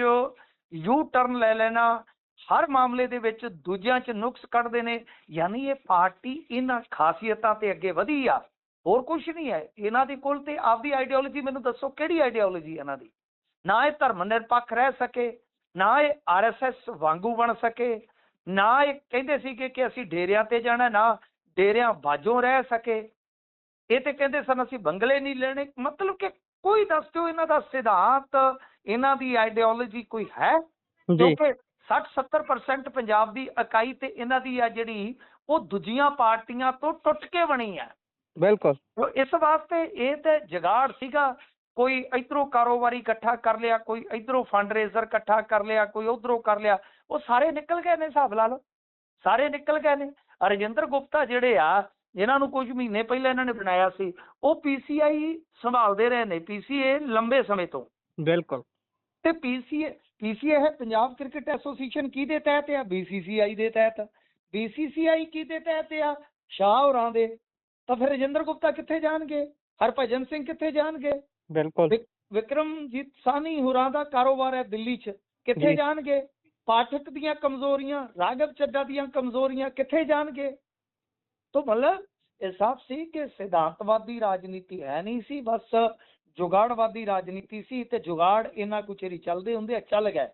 ਯੂ ਟਰਨ ਲੈ ਲੈਣਾ, ਹਰ ਮਾਮਲੇ ਦੇ ਵਿੱਚ ਦੂਜਿਆਂ 'ਚ ਨੁਕਸ ਕੱਢਦੇ ਨੇ। ਯਾਨੀ ਇਹ ਪਾਰਟੀ ਇਹਨਾਂ ਖਾਸੀਅਤਾਂ ਤੇ ਅੱਗੇ ਵਧੀ ਆ, ਹੋਰ ਕੁਝ ਨਹੀਂ ਹੈ ਇਹਨਾਂ ਦੇ ਕੋਲ। ਤੇ ਆਪਦੀ ਆਈਡੀਓਲੋਜੀ ਮੈਨੂੰ ਦੱਸੋ ਕਿਹੜੀ ਆਈਡੀਓਲੋਜੀ ਇਹਨਾਂ ਦੀ? ਨਾ ਇਹ ਧਰਮ ਨਿਰਪੱਖ ਰਹਿ ਸਕੇ, ਨਾ ਇਹ RSS ਵਾਂਗੂ ਬਣ ਸਕੇ, ਨਾ ਇਹ ਕਹਿੰਦੇ ਸੀਗੇ ਕਿ ਅਸੀਂ ਡੇਰਿਆਂ ਤੇ ਜਾਣਾ, ਨਾ ਡੇਰਿਆਂ ਬਾਝੋਂ ਰਹਿ ਸਕੇ। ਇਹ ਤੇ ਕਹਿੰਦੇ ਸਨ ਅਸੀਂ ਬੰਗਲੇ ਨਹੀਂ ਲੈਣੇ। ਮਤਲਬ ਕਿ ਕੋਈ ਦੱਸ ਦਿਓ ਇਹਨਾਂ ਦਾ ਸਿਧਾਂਤ, ਇਹਨਾਂ ਦੀ ਆਈਡੀਓਲੋਜੀ ਕੋਈ ਹੈ? ਕਿਉਂਕਿ 60-70% ਪੰਜਾਬ ਦੀ ਇਕਾਈ ਤੇ ਇਹਨਾਂ ਦੀ ਆ ਜਿਹੜੀ ਉਹ ਦੂਜੀਆਂ ਪਾਰਟੀਆਂ ਤੋਂ ਟੁੱਟ ਕੇ ਬਣੀ ਹੈ। ਬਿਲਕੁਲ। ਇਸ ਵਾਸਤੇ ਇਹ ਤੇ ਜਗਾੜ ਸੀਗਾ। ਕੋਈ ਇਧਰੋਂ ਕਾਰੋਬਾਰੀ ਇਕੱਠਾ ਕਰ ਲਿਆ, ਕੋਈ ਇਧਰੋਂ ਫੰਡ ਰੇਜ਼ਰ ਇਕੱਠਾ ਕਰ ਲਿਆ, ਕੋਈ ਉਧਰੋਂ ਕਰ ਲਿਆ, ਉਹ ਸਾਰੇ ਨਿਕਲ ਗਏ ਨੇ। ਹਿਸਾਬ ਲਾ ਲਓ ਸਾਰੇ ਨਿਕਲ ਗਏ ਨੇ। ਰਜਿੰਦਰ ਗੁਪਤਾ ਜਿਹੜੇ ਆ, ਜਿਨ੍ਹਾਂ ਨੂੰ ਕੁਝ ਮਹੀਨੇ ਪਹਿਲਾਂ ਇਹਨਾਂ ਨੇ ਬਣਾਇਆ ਸੀ, ਉਹ PCI ਸੰਭਾਲਦੇ ਰਹੇ ਨੇ, PCA ਲੰਬੇ ਸਮੇਂ ਤੋਂ। ਬਿਲਕੁਲ। ਤੇ PCA ਹੈ ਪੰਜਾਬ ਕ੍ਰਿਕਟ ਐਸੋਸੀਏਸ਼ਨ, ਕਿਹਦੇ ਤਹਿਤ ਆ? BCCI ਦੇ ਤਹਿਤ। BCCI ਕਿਹਦੇ ਤਹਿਤ ਆ? ਸ਼ਾਹ ਹੋਰਾਂ ਦੇ। ਤਾਂ ਫਿਰ ਰਜਿੰਦਰ ਗੁਪਤਾ ਕਿੱਥੇ ਜਾਣਗੇ? ਹਰਭਜਨ ਸਿੰਘ ਕਿੱਥੇ ਜਾਣਗੇ? ਬਿਲਕੁਲ। ਵਿਕਰਮਜੀਤ ਸਾਹਨੀ ਹੋਰਾਂ ਦਾ ਕਾਰੋਬਾਰ ਹੈ ਦਿੱਲੀ 'ਚ, ਕਿੱਥੇ ਜਾਣਗੇ? ਪਾਠਕ ਦੀਆਂ ਕਮਜ਼ੋਰੀਆਂ, ਰਾਘਵ ਚੱਡਾ ਦੀਆਂ ਕਮਜ਼ੋਰੀਆਂ ਕਿੱਥੇ ਜਾਣਗੇ? ਤਾਂ ਮਤਲਬ ਇਹ ਸਾਫ਼ ਸੀ ਕਿ ਸਿਧਾਂਤਵਾਦੀ ਰਾਜਨੀਤੀ ਹੈ ਨਹੀਂ ਸੀ, ਬਸ ਜੁਗਾੜਵਾਦੀ ਰਾਜਨੀਤੀ ਸੀ। ਤੇ ਜੁਗਾੜ ਇਹਨਾਂ ਕੁ ਚਿਰ ਚੱਲਦੇ ਹੁੰਦੇ ਆ, ਚੱਲ ਗਏ।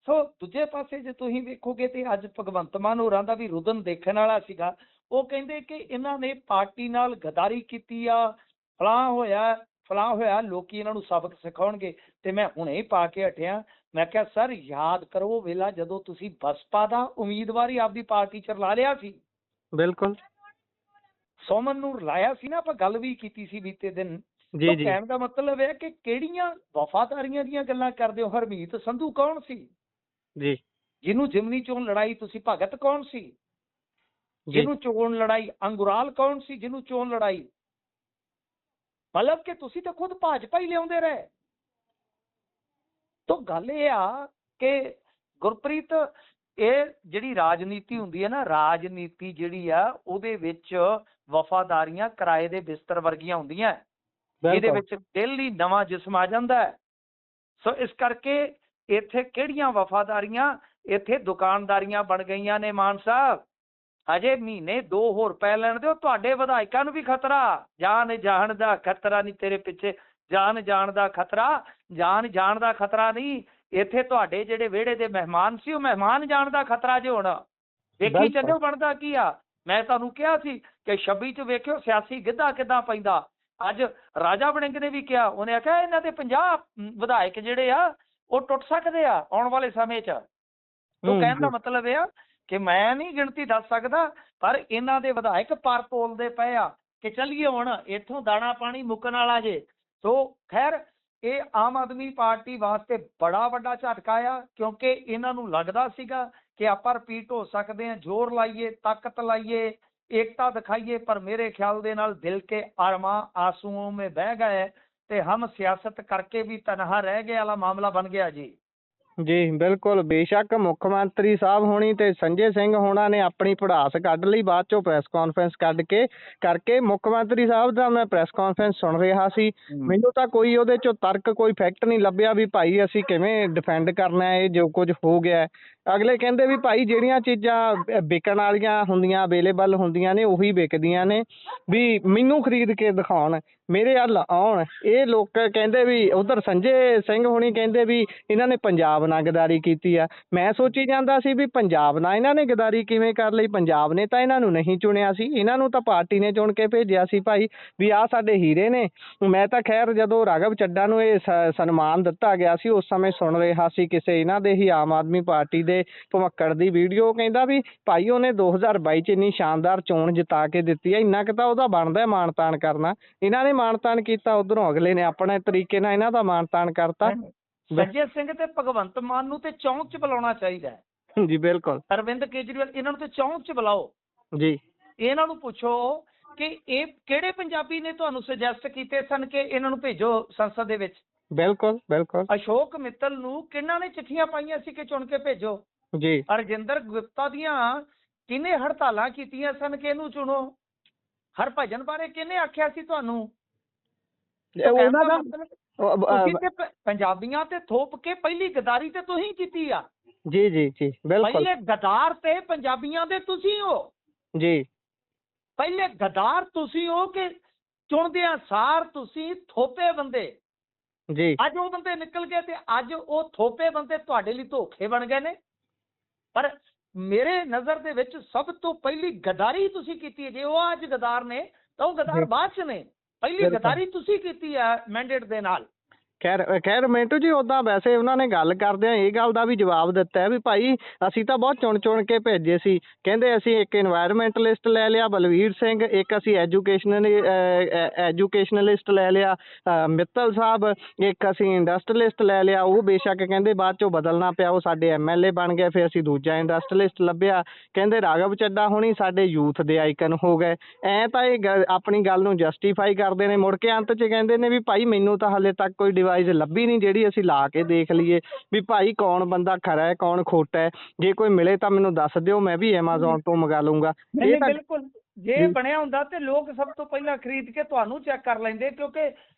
ਸੋ ਦੂਜੇ ਪਾਸੇ ਜੇ ਤੁਸੀਂ ਵੇਖੋਗੇ ਤੇ ਅੱਜ ਭਗਵੰਤ ਮਾਨ ਹੋਰਾਂ ਦਾ ਵੀ ਰੁਦਨ ਦੇਖਣ ਵਾਲਾ ਸੀਗਾ। ਉਹ ਕਹਿੰਦੇ ਕਿ ਇਹਨਾਂ ਨੇ ਪਾਰਟੀ ਨਾਲ ਗਦਾਰੀ ਕੀਤੀ ਆ, ਫਲਾਂ ਹੋਇਆ, ਲੋਕੀ ਇਹਨਾਂ ਨੂੰ ਸਬਕ ਸਿਖਾਉਣਗੇ। ਤੇ ਮੈਂ ਹੁਣੇ ਹੀ ਪਾ ਕੇ ਹਟਿਆ, ਮੈਂ ਕਿਹਾ ਸਰ ਯਾਦ ਕਰੋ ਵੇਲਾ ਜਦੋਂ ਤੁਸੀਂ ਬਸਪਾ ਦਾ ਉਮੀਦਵਾਰ ਆਪਦੀ ਪਾਰਟੀ 'ਚ ਰਲਾ ਲਿਆ ਸੀ। ਬਿਲਕੁਲ। ਸੋਮਨ ਨੂੰ ਰਲਾਇਆ ਸੀ ਨਾ, ਆਪਾਂ ਗੱਲ ਵੀ ਕੀਤੀ ਸੀ ਬੀਤੇ ਦਿਨ। ਜੀ। ਕਹਿਣ ਦਾ ਮਤਲਬ ਹੈ ਕਿ ਕਿਹੜੀਆਂ ਵਫਾਦਾਰੀਆਂ ਦੀਆਂ ਗੱਲਾਂ ਕਰਦੇ ਹੋ? ਹਰਮੀਤ ਸੰਧੂ ਕੌਣ ਸੀ ਜੀ। ਜਿਹਨੂੰ ਜਿਮਨੀ ਚੋਣ ਲੜਾਈ ਤੁਸੀਂ? ਭਗਤ ਕੌਣ ਸੀ ਜਿਹਨੂੰ ਚੋਣ ਲੜਾਈ? ਅੰਗੁਰਾਲ ਕੌਣ ਸੀ ਜਿਹਨੂੰ ਚੋਣ ਲੜਾਈ? ਮਤਲਬ ਕਿ ਤੁਸੀਂ ਤਾਂ ਖੁਦ ਭਾਜਪਾ ਹੀ ਲਿਆਉਂਦੇ ਰਹੇ। ਤਾਂ ਗੱਲ ਇਹ ਆ ਕਿ ਗੁਰਪ੍ਰੀਤ, ਇਹ ਜਿਹੜੀ ਰਾਜਨੀਤੀ ਹੁੰਦੀ ਹੈ ਨਾ, ਰਾਜਨੀਤੀ ਜਿਹੜੀ ਆ ਉਹਦੇ ਵਿੱਚ ਵਫਾਦਾਰੀਆਂ ਕਿਰਾਏ ਦੇ ਬਿਸਤਰ ਵਰਗੀਆਂ ਹੁੰਦੀਆਂ। ਇਹਦੇ ਵਿੱਚ ਡੇਲੀ ਨਵਾਂ ਜਿਸਮ ਆ ਜਾਂਦਾ ਹੈ। ਸੋ ਇਸ ਕਰਕੇ ਇੱਥੇ ਕਿਹੜੀਆਂ ਵਫਾਦਾਰੀਆਂ, ਇੱਥੇ ਦੁਕਾਨਦਾਰੀਆਂ ਬਣ ਗਈਆਂ ਨੇ। ਮਾਨ ਸਾਹਿਬ ਅਜੇ ਮਹੀਨੇ 2 ਹੋਰ ਪੈ ਲੈਣ ਦਿਓ, ਤੁਹਾਡੇ ਵਿਧਾਇਕਾਂ ਨੂੰ ਵੀ ਖਤਰਾ। ਜਾਨ ਜਾਣ ਦਾ ਖਤਰਾ ਨਹੀਂ ਤੇਰੇ ਪਿੱਛੇ, ਜਾਨ ਜਾਣ ਦਾ ਖਤਰਾ ਨਹੀਂ। ਇੱਥੇ ਤੁਹਾਡੇ ਜਿਹੜੇ ਵਿਹੜੇ ਦੇ ਮਹਿਮਾਨ ਸੀ, ਉਹ ਮਹਿਮਾਨ ਜਾਣ ਦਾ ਖਤਰਾ ਜੇ ਹੁਣ। ਵੇਖੀ ਚੱਲਿਓ ਬਣਦਾ ਕੀ ਆ। ਮੈਂ ਤੁਹਾਨੂੰ ਕਿਹਾ ਸੀ ਕਿ 26 'ਚ ਵੇਖਿਓ ਸਿਆਸੀ ਗਿੱਧਾ ਕਿੱਦਾਂ ਪੈਂਦਾ। ਅੱਜ ਰਾਜਾ ਵੜਿੰਗ ਨੇ ਵੀ ਕਿਹਾ, ਉਹਨੇ ਆਖਿਆ ਇਹਨਾਂ ਦੇ 50 ਵਿਧਾਇਕ ਜਿਹੜੇ ਆ ਉਹ ਟੁੱਟ ਸਕਦੇ ਆ ਆਉਣ ਵਾਲੇ ਸਮੇਂ 'ਚ। ਉਹ ਕਹਿਣ ਦਾ ਮਤਲਬ ਇਹ ਆ ਕਿ ਮੈਂ ਨਹੀਂ ਗਿਣਤੀ ਦੱਸ ਸਕਦਾ, ਪਰ ਇਹਨਾਂ ਦੇ ਵਿਧਾਇਕ ਪਰ ਤੋਲਦੇ ਪਏ ਆ ਕਿ ਚੱਲੀਏ ਹੁਣ ਇੱਥੋਂ ਦਾਣਾ ਪਾਣੀ ਮੁੱਕਣ ਵਾਲਾ ਜੇ। ਸੋ ਖੈਰ ਇਹ ਆਮ ਆਦਮੀ ਪਾਰਟੀ ਵਾਸਤੇ ਬੜਾ ਵੱਡਾ ਝਟਕਾ ਆ, ਕਿਉਂਕਿ ਇਹਨਾਂ ਨੂੰ ਲੱਗਦਾ ਸੀਗਾ ਕਿ ਆਪਾਂ ਰਿਪੀਟ ਹੋ ਸਕਦੇ ਹਾਂ, ਜ਼ੋਰ ਲਾਈਏ, ਤਾਕਤ ਲਾਈਏ, एकता दिखाइए, पर मेरे ख्याल दे नाल दिल के आरमा आंसुओं में बह गए ते हम सियासत करके भी तनहा रह गए वाला मामला बन गया जी। ਜੀ ਬਿਲਕੁਲ ਬੇਸ਼ੱਕ ਮੁੱਖ ਮੰਤਰੀ ਸਾਹਿਬ ਹੋਣੀ ਤੇ ਸੰਜੇ ਸਿੰਘ ਹੋਣਾ ਨੇ ਆਪਣੀ ਭੜਾਸ ਕੱਢ ਲਈ ਬਾਅਦ ਚੋਂ ਪ੍ਰੈਸ ਕਾਨਫਰੰਸ ਕਰਕੇ ਮੁੱਖ ਮੰਤਰੀ ਸਾਹਿਬ ਦਾ ਮੈਂ ਪ੍ਰੈਸ ਕਾਨਫਰੰਸ ਸੁਣ ਰਿਹਾ ਸੀ। ਮੈਨੂੰ ਤਾਂ ਕੋਈ ਉਹਦੇ ਚੋਂ ਤਰਕ ਕੋਈ ਫੈਕਟ ਨਹੀਂ ਲੱਭਿਆ ਵੀ ਭਾਈ ਅਸੀਂ ਕਿਵੇਂ ਡਿਫੈਂਡ ਕਰਨਾ ਹੈ ਜੋ ਕੁਝ ਹੋ ਗਿਆ ਹੈ। ਅਗਲੇ ਕਹਿੰਦੇ ਵੀ ਭਾਈ ਜਿਹੜੀਆਂ ਚੀਜ਼ਾਂ ਵਿਕਣ ਵਾਲੀਆਂ ਹੁੰਦੀਆਂ ਅਵੇਲੇਬਲ ਹੁੰਦੀਆਂ ਨੇ ਉਹੀ ਵਿਕਦੀਆਂ ਨੇ, ਵੀ ਮੈਨੂੰ ਖਰੀਦ ਕੇ ਦਿਖਾਉਣ, ਮੇਰੇ ਵੱਲ ਆਉਣ। ਇਹ ਲੋਕ ਕਹਿੰਦੇ ਵੀ ਉਧਰ ਸੰਜੇ ਸਿੰਘ ਹੋਣੀ ਕਹਿੰਦੇ ਵੀ ਇਹਨਾਂ ਨੇ ਪੰਜਾਬ ਨਾਲ ਗਦਾਰੀ ਕੀਤੀ ਆ। ਮੈਂ ਸੋਚੀ ਜਾਂਦਾ ਸੀ ਵੀ ਪੰਜਾਬ ਨਾਲ ਇਹਨਾਂ ਨੇ ਗਦਾਰੀ ਕਿਵੇਂ ਕਰ ਲਈ, ਪੰਜਾਬ ਨੇ ਤਾਂ ਇਹਨਾਂ ਨੂੰ ਨਹੀਂ ਚੁਣਿਆ ਸੀ, ਇਹਨਾਂ ਨੂੰ ਤਾਂ ਪਾਰਟੀ ਨੇ ਚੁਣ ਕੇ ਭੇਜਿਆ ਸੀ ਭਾਈ ਵੀ ਆਹ ਸਾਡੇ ਹੀਰੇ ਨੇ। ਮੈਂ ਤਾਂ ਖੈਰ ਜਦੋਂ ਰਾਘਵ ਚੱਡਾ ਨੂੰ ਇਹ ਸਨਮਾਨ ਦਿੱਤਾ ਗਿਆ ਸੀ ਉਸ ਸਮੇਂ ਸੁਣ ਰਿਹਾ ਸੀ ਕਿਸੇ ਇਹਨਾਂ ਦੇ ਹੀ ਆਮ ਆਦਮੀ ਪਾਰਟੀ ਦੇ ਭਮੱਕੜ ਦੀ ਵੀਡੀਓ, ਕਹਿੰਦਾ ਵੀ ਭਾਈ ਉਹਨੇ 2022 ਚ ਇੰਨੀ ਸ਼ਾਨਦਾਰ ਚੋਣ ਜਿਤਾ ਕੇ ਦਿੱਤੀ ਹੈ, ਇੰਨਾ ਕੁ ਤਾਂ ਉਹਦਾ ਬਣਦਾ ਮਾਣ ਤਾਣ ਕਰਨਾ। ਇਹਨਾਂ ਨੇ ਮਾਣ ਤਾਣ ਕੀਤਾ, ਉਧਰੋਂ ਅਗਲੇ ਨੇ ਆਪਣੇ ਤਰੀਕੇ ਨਾਲ ਇਹਨਾਂ ਦਾ ਮਾਣ ਤਾਣ ਕਰਤਾ। ਸੰਜੇ ਸਿੰਘ ਤੇ ਭਗਵੰਤ ਮਾਨ ਨੂੰ ਤੇ ਚੌਂਕ 'ਚ ਬੁਲਾਉਣਾ ਚਾਹੀਦਾ ਹੈ ਜੀ ਬਿਲਕੁਲ। ਅਰਵਿੰਦ ਕੇਜਰੀਵਾਲ ਇਹਨਾਂ ਨੂੰ ਤੇ ਚੌਂਕ 'ਚ ਬੁਲਾਓ ਜੀ, ਇਹਨਾਂ ਨੂੰ ਪੁੱਛੋ ਕਿ ਇਹ ਕਿਹੜੇ ਪੰਜਾਬੀ ਨੇ ਤੁਹਾਨੂੰ ਸੁਜੈਸਟ ਕੀਤੇ ਸਨ ਕਿ ਇਹਨਾਂ ਨੂੰ ਭੇਜੋ ਸੰਸਦ ਦੇ ਵਿੱਚ। ਬਿਲਕੁਲ ਬਿਲਕੁਲ। ਅਸ਼ੋਕ ਮਿੱਤਲ ਨੂੰ ਕਿਹਨਾਂ ਨੇ ਚਿੱਠੀਆਂ ਪਾਈਆਂ ਸੀ ਕਿ ਚੁਣ ਕੇ ਭੇਜੋ। ਜੀ। ਰਜਿੰਦਰ ਗੁਪਤਾ ਦੀਆਂ ਕਿਹਨੇ ਹੜਤਾਲਾਂ ਕੀਤੀਆਂ ਸਨ ਕਿ ਇਹਨੂੰ ਚੁਣੋ। ਹਰਭਜਨ ਬਾਰੇ ਕਿਹਨੇ ਆਖਿਆ ਸੀ ਤੁਹਾਨੂੰ। ਉਹਨਾਂ ਦਾ ਤੁਸੀਂ ਤੇ ਪੰਜਾਬੀਆਂ ਤੇ ਥੋਪ ਕੇ ਪਹਿਲੀ ਗਦਾਰੀ ਤੇ ਤੁਸੀਂ ਕੀਤੀ ਆ। ਜੀ ਜੀ ਜੀ ਬਿਲਕੁਲ। ਪਹਿਲੇ ਗਦਾਰ ਤੇ ਪੰਜਾਬੀਆਂ ਦੇ ਤੁਸੀਂ ਹੋ ਜੀ। ਪਹਿਲੇ ਗਦਾਰ ਤੁਸੀਂ ਹੋ ਕਿ ਚੁਣਦਿਆਂ ਸਾਰ ਤੁਸੀਂ ਥੋਪੇ ਬੰਦੇ। ਜੀ। ਅੱਜ ਉਹ ਬੰਦੇ ਨਿਕਲ ਗਏ ਤੇ ਅੱਜ ਉਹ ਥੋਪੇ ਬੰਦੇ ਤੁਹਾਡੇ ਲਈ ਧੋਖੇ ਬਣ ਗਏ ਨੇ। ਪਰ ਮੇਰੇ ਨਜ਼ਰ ਦੇ ਵਿੱਚ ਸਭ ਤੋਂ ਪਹਿਲੀ ਗਦਾਰੀ ਤੁਸੀਂ ਕੀਤੀ ਹੈ। ਜੇ ਉਹ ਅੱਜ ਗਦਾਰ ਨੇ ਤਾਂ ਉਹ ਗਦਾਰ ਬਾਅਦ ਚ ਨੇ। ਪਹਿਲੀ ਗਦਾਰੀ ਤੁਸੀਂ ਕੀਤੀ ਹੈ ਮੈਂਡੇਟ ਦੇ ਨਾਲ। ਖੈਰ ਮਿੰਟੂ ਜੀ ਉਦਾਂ ਵੈਸੇ ਉਹਨਾਂ ਨੇ ਗੱਲ ਕਰਦਿਆਂ ਇਹ ਗੱਲ ਦਾ ਵੀ ਜਵਾਬ ਦਿੱਤਾ ਹੈ ਵੀ ਭਾਈ ਅਸੀਂ ਤਾਂ ਬਹੁਤ ਚੁਣ ਕੇ ਭੇਜੇ ਸੀ। ਕਹਿੰਦੇ ਅਸੀਂ ਇੱਕ ਇਨਵਾਇਰਮੈਂਟਲਿਸਟ ਲੈ ਲਿਆ ਬਲਵੀਰ ਸਿੰਘ, ਇੱਕ ਅਸੀਂ ਐਜੂਕੇਸ਼ਨਲਿਸਟ ਲੈ ਲਿਆ ਮਿੱਤਲ ਸਾਹਿਬ, ਇੱਕ ਅਸੀਂ ਇੰਡਸਟਰੀਲਿਸਟ ਲੈ ਲਿਆ। ਉਹ ਬੇਸ਼ੱਕ ਕਹਿੰਦੇ ਬਾਅਦ ਚੋਂ ਬਦਲਣਾ ਪਿਆ, ਉਹ ਸਾਡੇ MLA ਬਣ ਗਏ, ਫਿਰ ਅਸੀਂ ਦੂਜਾ ਇੰਡਸਟਰੀਲਿਸਟ ਲੱਭਿਆ। ਕਹਿੰਦੇ ਰਾਘਵ ਚੱਡਾ ਹੋਣੀ ਸਾਡੇ ਯੂਥ ਦੇ ਆਈਕਨ ਹੋ ਗਏ। ਐਂ ਤਾਂ ਇਹ ਆਪਣੀ ਗੱਲ ਨੂੰ ਜਸਟੀਫਾਈ ਕਰਦੇ ਨੇ। ਮੁੜ ਕੇ ਅੰਤ 'ਚ ਕਹਿੰਦੇ ਨੇ ਵੀ ਭਾਈ ਮੈਨੂੰ ਤਾਂ ਹਾਲੇ ਤੱਕ ਕੋਈ ਡਿਵਾਈਸ ਲੱਭੀ ਨਹੀਂ ਜਿਹੜੀ ਅਸੀਂ ਲਾ ਕੇ ਦੇਖ ਲਈਏ ਵੀ ਭਾਈ ਕੌਣ ਬੰਦਾ ਖਰਾ ਹੈ ਕੌਣ ਖੋਟਾ ਹੈ। ਜੇ ਕੋਈ ਮਿਲੇ ਤਾਂ ਮੈਨੂੰ ਦੱਸ ਦਿਓ, ਮੈਂ ਵੀ ਐਮਾਜ਼ੋਨ ਤੋਂ ਮੰਗਾ ਲੂੰਗਾ। ਇਹ ਤਾਂ ਬਿਲਕੁਲ ਜੇ ਬਣਿਆ ਹੁੰਦਾ ਤੇ ਲੋਕ ਸਭ ਤੋਂ ਪਹਿਲਾਂ ਖਰੀਦ ਕੇ ਤੁਹਾਨੂੰ ਚੈੱਕ ਕਰ ਲੈਂਦੇ, ਕਿਉਂਕਿ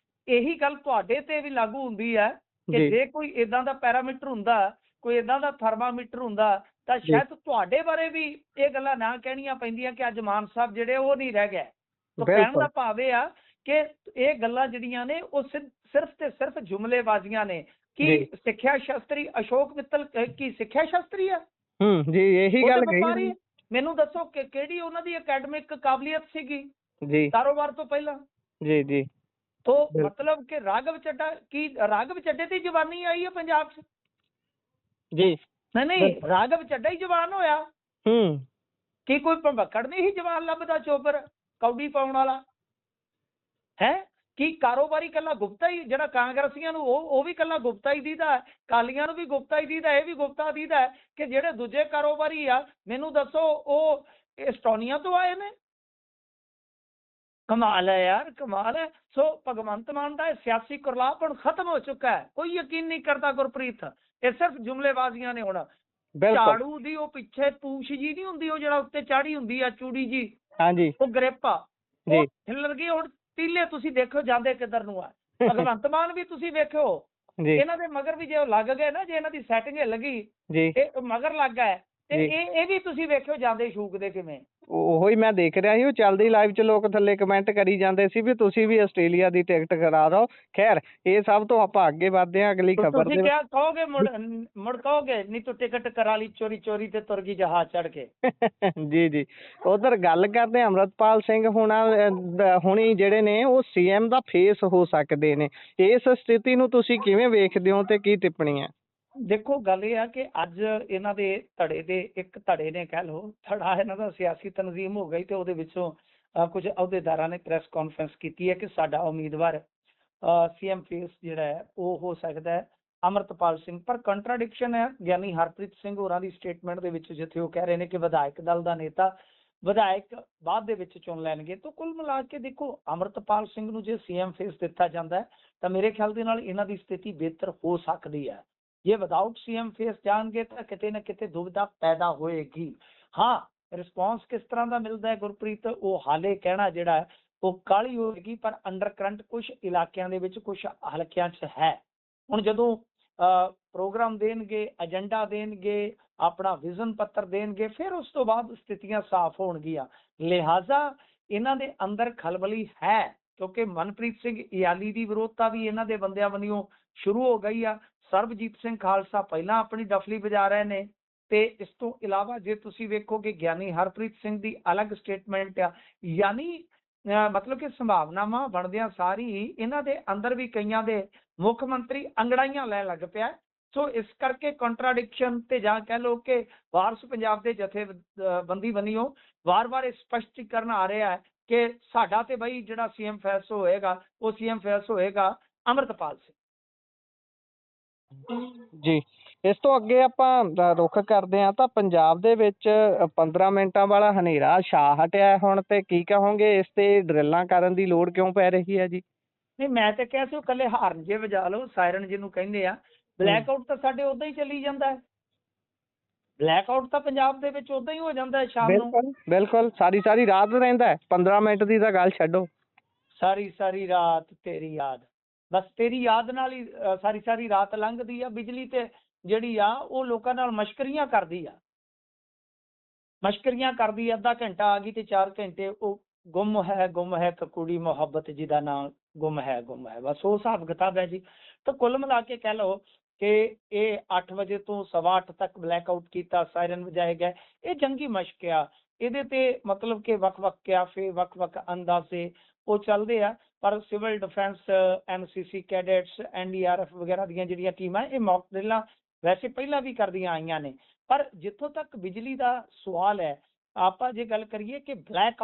ਇਹੀ ਗੱਲ ਤੁਹਾਡੇ ਤੇ ਵੀ ਲਾਗੂ ਹੁੰਦੀ ਹੈ ਕਿ ਜੇ ਕੋਈ ਇਦਾਂ ਦਾ ਪੈਰਾਮੀਟਰ ਹੁੰਦਾ, ਕੋਈ ਇਦਾਂ ਦਾ ਥਰਮਾਮੀਟਰ ਹੁੰਦਾ ਤਾਂ ਸ਼ਾਇਦ ਤੁਹਾਡੇ ਬਾਰੇ ਵੀ ਇਹ ਗੱਲਾਂ ਨਾ ਕਹਿਣੀਆਂ ਪੈਂਦੀਆਂ ਕਿ ਅੱਜ ਮਾਨ ਸਾਹਿਬ ਜਿਹੜੇ ਉਹ ਨਹੀਂ ਰਹਿ ਗਏ। ਤਾਂ ਕਹਿਣ ਦਾ ਭਾਵ ਇਹ ਆ ਕਿ ਇਹ ਗੱਲਾਂ ਜਿਹੜੀਆਂ ਨੇ ਉਹ ਸਿਰਫ ਤੇ ਸਿਰਫ ਜੁਮਲੇਬਾਜ਼ੀਆਂ ਨੇ। ਕੀ ਸਿੱਖਿਆ ਸ਼ਾਸਤਰੀ ਅਸ਼ੋਕ ਮਿੱਤਲ ਕੀ ਸਿੱਖਿਆ ਸ਼ਾਸਤਰੀ ਆ? ਜੀ ਇਹੀ ਗੱਲ ਕਹੀ। ਮੈਨੂੰ ਦੱਸੋ ਕਿ ਕਿਹੜੀ ਉਹਨਾਂ ਦੀ ਅਕੈਡਮਿਕ ਕਾਬਲੀਅਤ ਸੀਗੀ ਜੀ ਕਾਰੋਬਾਰ ਤੋਂ ਪਹਿਲਾਂ। ਜੀ ਜੀ। तो मतलब कि राघव चड्डे की जवानी आई है पंजाब च जी। नहीं राघव चड्डा ही जवान होया कि कोई भंबक्कड़ नहीं ही जवान लभदा चोपर कौडी पाउण वाला है कि कारोबारी कला गुप्ता ही जिहड़ा कांग्रेसियां नूं ਉਹ ਵੀ कला गुप्ता ही दीदा है, कालियां नूं भी गुप्ता ही दीदा है, ये भी गुप्ता दीदा है कि ਜਿਹੜੇ ਦੂਜੇ ਕਾਰੋਬਾਰੀ ਆ ਮੈਨੂੰ ਦੱਸੋ ਉਹ एस्टोनिया तो आए ने। कमाल है यार, कमाल है। सो भगवंत मान का सियासी कुरलाप हुण खत्म हो चुका है। कोई यकीन नहीं करता गुरप्रीत, ये सिर्फ जुमलेबाजियां ने। हुण झाड़ू दी वो पिछे पूछ जी नहीं हुंदी, वो जिहड़ा उत्ते चाड़ी हुंदी आ चूड़ी जी, हां जी, वो ग्रिप आ हिलर गई। हुण तीले तुसीं देखो जांदे किधर नूं आ। भगवंत मान भी तुसीं वेखो इन्हां दे मगर भी जे लग गए ना, जे इन्हां दी सैटिंग हिल गई ते मगर लग गए ਤੇ ਇਹ ਵੀ ਤੁਸੀਂ ਵੇਖਿਓ ਜਾਂਦੇ ਸ਼ੂਕਦੇ ਕਿਵੇਂ। ਉਹੀ ਮੈਂ ਦੇਖ ਰਿਹਾ ਸੀ, ਉਹ ਚੱਲਦੀ ਲਾਈਵ 'ਚ ਲੋਕ ਥੱਲੇ ਕਮੈਂਟ ਕਰੀ ਜਾਂਦੇ ਸੀ ਵੀ ਤੁਸੀਂ ਵੀ ਆਸਟ੍ਰੇਲੀਆ ਦੀ ਟਿਕਟ ਕਰਾ ਦਿਓ। ਖੈਰ ਇਹ ਸਭ ਤੋਂ ਆਪਾਂ ਅੱਗੇ ਵਧਦੇ ਹਾਂ ਅਗਲੀ ਖਬਰ ਤੇ। ਤੁਸੀਂ ਕਿਆ ਕਹੋਗੇ? ਮੁੜ ਕਹੋਗੇ ਨਹੀਂ ਤੂੰ ਟਿਕਟ ਕਰਾ ਲਈ ਚੋਰੀ ਚੋਰੀ ਤੇ ਤੁਰ ਗਈ ਜਹਾਜ਼ ਚੜ ਕੇ। ਜੀ ਜੀ। ਉਧਰ ਗੱਲ ਕਰਦੇ ਹਾਂ ਅਮਰਤਪਾਲ ਸਿੰਘ ਹੁਣੀ ਜਿਹੜੇ ਨੇ ਉਹ CM ਦਾ ਫੇਸ ਹੋ ਸਕਦੇ ਨੇ। ਇਸ ਸਥਿਤੀ ਨੂੰ ਤੁਸੀਂ ਕਿਵੇਂ ਵੇਖਦੇ ਹੋ ਤੇ ਕੀ ਟਿੱਪਣੀ ਹੈ? ਦੇਖੋ ਗੱਲ ਇਹ ਆ ਕਿ ਅੱਜ ਇਹਨਾਂ ਦੇ ਧੜੇ ਦੇ ਇੱਕ ਧੜੇ ਨੇ ਕਹਿ ਲਓ, ਧੜਾ ਇਹਨਾਂ ਦਾ ਸਿਆਸੀ ਤਨਜ਼ੀਮ ਹੋ ਗਈ ਤੇ ਉਹਦੇ ਵਿੱਚੋਂ ਕੁਝ ਅਹੁਦੇਦਾਰਾਂ ਨੇ ਪ੍ਰੈਸ ਕਾਨਫਰੰਸ ਕੀਤੀ ਹੈ ਕਿ ਸਾਡਾ ਉਮੀਦਵਾਰ CM ਫੇਸ ਜਿਹੜਾ ਹੈ ਉਹ ਹੋ ਸਕਦਾ ਹੈ ਅਮਰਤਪਾਲ ਸਿੰਘ। ਪਰ ਕੰਟਰਾਡਿਕਸ਼ਨ ਹੈ ਗਿਆਨੀ ਹਰਪ੍ਰੀਤ ਸਿੰਘ ਹੋਰਾਂ ਦੀ ਸਟੇਟਮੈਂਟ ਦੇ ਵਿੱਚ, ਜਿੱਥੇ ਉਹ ਕਹਿ ਰਹੇ ਨੇ ਕਿ ਵਿਧਾਇਕ ਦਲ ਦਾ ਨੇਤਾ ਵਿਧਾਇਕ ਬਾਅਦ ਦੇ ਵਿੱਚ ਚੁਣ ਲੈਣਗੇ। ਤਾਂ ਕੁੱਲ ਮਿਲਾ ਕੇ ਦੇਖੋ, ਅੰਮ੍ਰਿਤਪਾਲ ਸਿੰਘ ਨੂੰ ਜੇ ਸੀਐਮ ਫੇਸ ਦਿੱਤਾ ਜਾਂਦਾ ਹੈ ਤਾਂ ਮੇਰੇ ਖਿਆਲ ਦੇ ਨਾਲ ਇਹਨਾਂ ਦੀ ਸਥਿਤੀ ਬਿਹਤਰ ਹੋ ਸਕਦੀ ਹੈ। ਜੇ ਵਿਦਆਊਟ ਸੀਐਮ ਫੇਸ ਜਾਣਗੇ ਤਾਂ ਕਿਤੇ ਨਾ ਕਿਤੇ ਦੁਵਿਧਾ ਪੈਦਾ ਹੋਏਗੀ। ਹਾਂ, ਰਿਸਪੌਂਸ ਕਿਸ ਤਰ੍ਹਾਂ ਦਾ ਮਿਲਦਾ ਹੈ ਗੁਰਪ੍ਰੀਤ, ਉਹ ਹਾਲੇ ਕਹਿਣਾ ਜਿਹੜਾ ਹੈ ਉਹ ਕਾਹਲੀ ਹੋਏਗੀ, ਪਰ ਅੰਡਰ ਕਰੰਟ ਕੁਝ ਇਲਾਕਿਆਂ ਦੇ ਵਿੱਚ, ਕੁਝ ਹਲਕਿਆਂ 'ਚ ਹੈ। ਹੁਣ ਜਦੋਂ ਪ੍ਰੋਗਰਾਮ ਦੇਣਗੇ, ਏਜੰਡਾ ਦੇਣਗੇ, ਆਪਣਾ ਵਿਜ਼ਨ ਪੱਤਰ ਦੇਣਗੇ, ਫਿਰ ਉਸ ਤੋਂ ਬਾਅਦ ਸਥਿਤੀਆਂ ਸਾਫ਼ ਹੋਣਗੀਆਂ। ਲਿਹਾਜ਼ਾ ਇਹਨਾਂ ਦੇ ਅੰਦਰ ਖਲਬਲੀ ਹੈ, ਕਿਉਂਕਿ ਮਨਪ੍ਰੀਤ ਸਿੰਘ ਇਆਲੀ ਦੀ ਵਿਰੋਧਤਾ ਵੀ ਇਹਨਾਂ ਦੇ ਬੰਦਿਆਂ ਵੱਲੋਂ ਸ਼ੁਰੂ ਹੋ ਗਈ ਆ। ਸਰਬਜੀਤ ਸਿੰਘ ਖਾਲਸਾ ਪਹਿਲਾਂ ਆਪਣੀ ਡਫਲੀ ਵਜਾ ਰਹੇ ਨੇ, ਤੇ ਇਸ ਤੋਂ ਇਲਾਵਾ ਜੇ ਤੁਸੀਂ ਵੇਖੋਗੇ ਗਿਆਨੀ ਹਰਪ੍ਰੀਤ ਸਿੰਘ ਦੀ ਅਲੱਗ ਸਟੇਟਮੈਂਟ ਆ। ਯਾਨੀ ਮਤਲਬ ਕਿ ਸੰਭਾਵਨਾਵਾਂ ਬਣਦਿਆਂ ਸਾਰੀ ਇਹਨਾਂ ਦੇ ਅੰਦਰ ਵੀ ਕਈਆਂ ਦੇ ਮੁੱਖ ਮੰਤਰੀ ਅੰਗੜਾਈਆਂ ਲੈਣ ਲੱਗ ਪਿਆ। ਸੋ ਇਸ ਕਰਕੇ ਕੰਟਰਾਡਿਕਸ਼ਨ ਤੇ ਜਾਂ ਕਹਿ ਲਓ ਕਿ ਵਾਰਸ ਪੰਜਾਬ ਦੇ ਜਥੇਬੰਦੀ ਵੱਲੋਂ ਵਾਰ-ਵਾਰ ਇਹ ਸਪਸ਼ਟੀਕਰਨ ਆ ਰਿਹਾ ਹੈ ਕਿ ਸਾਡਾ ਤੇ ਬਈ ਜਿਹੜਾ ਸੀਐਮ ਫੈਸ ਹੋਏਗਾ, ਉਹ ਸੀਐਮ ਫੈਸ ਹੋਏਗਾ ਅੰਮ੍ਰਿਤਪਾਲ ਸਿੰਘ। ਜੀ, ਇਸ ਤੋਂ ਅੱਗੇ ਆਪਾਂ ਰੁੱਖ ਕਰਦੇ ਹਾਂ ਤਾਂ ਪੰਜਾਬ ਦੇ ਵਿੱਚ 15 ਮਿੰਟਾਂ ਵਾਲਾ ਹਨੇਰਾ ਛਾ ਹਟਿਆ ਹੁਣ, ਤੇ ਕੀ ਕਹੋਗੇ ਇਸ ਤੇ ਡਰਿੱਲਾਂ ਕਰਨ ਦੀ ਲੋੜ ਕਿਉਂ ਪੈ ਰਹੀ ਹੈ ਜੀ? ਨਹੀਂ, ਮੈਂ ਤਾਂ ਕਿਹਾ ਸੀ ਉਹ ਇਕੱਲੇ ਹਾਰਨ ਜੇ ਵਜਾ ਲਓ, ਸਾਇਰਨ ਜਿਹਨੂੰ ਕਹਿੰਦੇ ਆ। ਬਲੈਕ ਆਊਟ ਤਾਂ ਸਾਡੇ ਉਦਾਂ ਹੀ ਚੱਲੀ ਜਾਂਦਾ ਹੈ। ਬਲੈਕ ਆਊਟ ਤਾਂ ਪੰਜਾਬ ਦੇ ਵਿੱਚ ਉਦਾਂ ਹੀ ਹੋ ਜਾਂਦਾ ਹੈ ਸ਼ਾਮ ਨੂੰ। ਬਿਲਕੁਲ ਬਿਲਕੁਲ, ਸਾਰੀ ਸਾਰੀ ਰਾਤ ਰਹਿੰਦਾ ਹੈ। 15 ਮਿੰਟ ਦੀ ਤਾਂ ਗੱਲ ਛੱਡੋ, ਸਾਰੀ ਸਾਰੀ ਰਾਤ ਤੇਰੀ ਯਾਦ, ਬਸ ਤੇਰੀ ਯਾਦ ਨਾਲ ਹੀ ਸਾਰੀ ਸਾਰੀ ਰਾਤ ਲੰਘਦੀ ਆ। ਬਿਜਲੀ ਤੇ ਜਿਹੜੀ ਆ ਉਹ ਲੋਕਾਂ ਨਾਲ ਮਸ਼ਕਰੀਆਂ ਕਰਦੀ ਆ, ਮਸ਼ਕਰੀਆਂ ਕਰਦੀ। ਅੱਧਾ ਘੰਟਾ ਆ ਗਈ ਤੇ 4 ਘੰਟੇ ਉਹ ਗੁੰਮ ਹੈ ਕੁੜੀ ਮੁਹੱਬਤ ਜਿਹਦਾ ਨਾਂ ਗੁੰਮ ਹੈ। ਬਸ ਉਹ ਹਿਸਾਬ ਕਿਤਾਬ ਹੈ ਜੀ। ਤਾਂ ਕੁੱਲ ਮਿਲਾ ਕੇ ਕਹਿ ਲਓ ਕਿ ਇਹ 8 ਵਜੇ ਤੋਂ 8:15 ਤੱਕ ਬਲੈਕ ਆਊਟ ਕੀਤਾ, ਸਾਇਰਨ ਵਜਾਏ ਗਏ। ਇਹ ਜੰਗੀ ਮਸ਼ਕ ਆ। ਇਹਦੇ ਤੇ ਮਤਲਬ ਕਿ ਵੱਖ-ਵੱਖ ਕਿਆਫੇ, ਵੱਖ-ਵੱਖ ਅੰਦਾਜ਼ੇ ਉਹ ਚੱਲਦੇ ਆ। ਪਰ civil defence, MCC cadets, NDRF ਵਗੈਰਾ ਦੀਆਂ ਜਿਹੜੀਆਂ ਟੀਮਾਂ, ਇਹ ਮੌਕ ਡਰਿੱਲਾਂ ਵੈਸੇ ਪਹਿਲਾਂ ਵੀ ਕਰਦੀਆਂ ਆਈਆਂ ਨੇ। ਪਰ ਜਿੱਥੋਂ ਤੱਕ ਬਿਜਲੀ ਦਾ ਸਵਾਲ ਹੈ, ਆਪਾਂ ਜੇ ਗੱਲ ਕਰੀਏ ਕਿ ਬਲੈਕ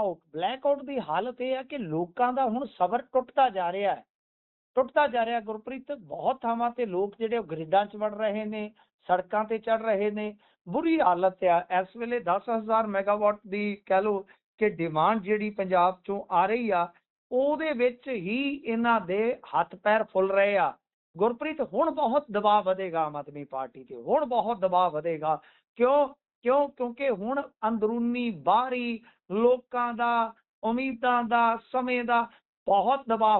ਆਊਟ ਦੀ ਹਾਲਤ ਇਹ ਹੈ ਕਿ ਲੋਕਾਂ ਦਾ ਹੁਣ ਸਬਰ ਟੁੱਟਦਾ ਜਾ ਰਿਹਾ ਗੁਰਪ੍ਰੀਤ। ਬਹੁਤ ਥਾਵਾਂ ਤੇ ਲੋਕ ਜਿਹੜੇ ਉਹ ਗ੍ਰਿਡਾਂ 'ਚ ਵੜ ਰਹੇ ਨੇ, ਸੜਕਾਂ ਤੇ ਚੜ ਰਹੇ ਨੇ। ਬੁਰੀ ਹਾਲਤ ਆ ਇਸ ਵੇਲੇ। 10,000 ਮੈਗਾਵਾਟ ਦੀ ਕਹਿ ਲਓ ਕਿ ਡਿਮਾਂਡ ਜਿਹੜੀ ਪੰਜਾਬ 'ਚੋਂ ਆ ਰਹੀ ਆ, ਉਹਦੇ ਵਿੱਚ ਹੀ ਇਹਨਾਂ ਦੇ ਹੱਥ ਪੈਰ ਫੁੱਲ ਰਹੇ ਆ ਗੁਰਪ੍ਰੀਤ। ਹੁਣ ਬਹੁਤ ਦਬਾਅ ਵਧੇਗਾ ਆਮ ਆਦਮੀ ਪਾਰਟੀ ਤੇ, ਹੁਣ ਬਹੁਤ ਦਬਾਅ ਵਧੇਗਾ। ਕਿਉਂਕਿ ਹੁਣ ਅੰਦਰੂਨੀ ਬਾਹਰੀ ਲੋਕਾਂ ਦਾ, ਉਮੀਦਾਂ ਦਾ, ਸਮੇਂ ਦਾ ਬਹੁਤ ਦਬਾਅ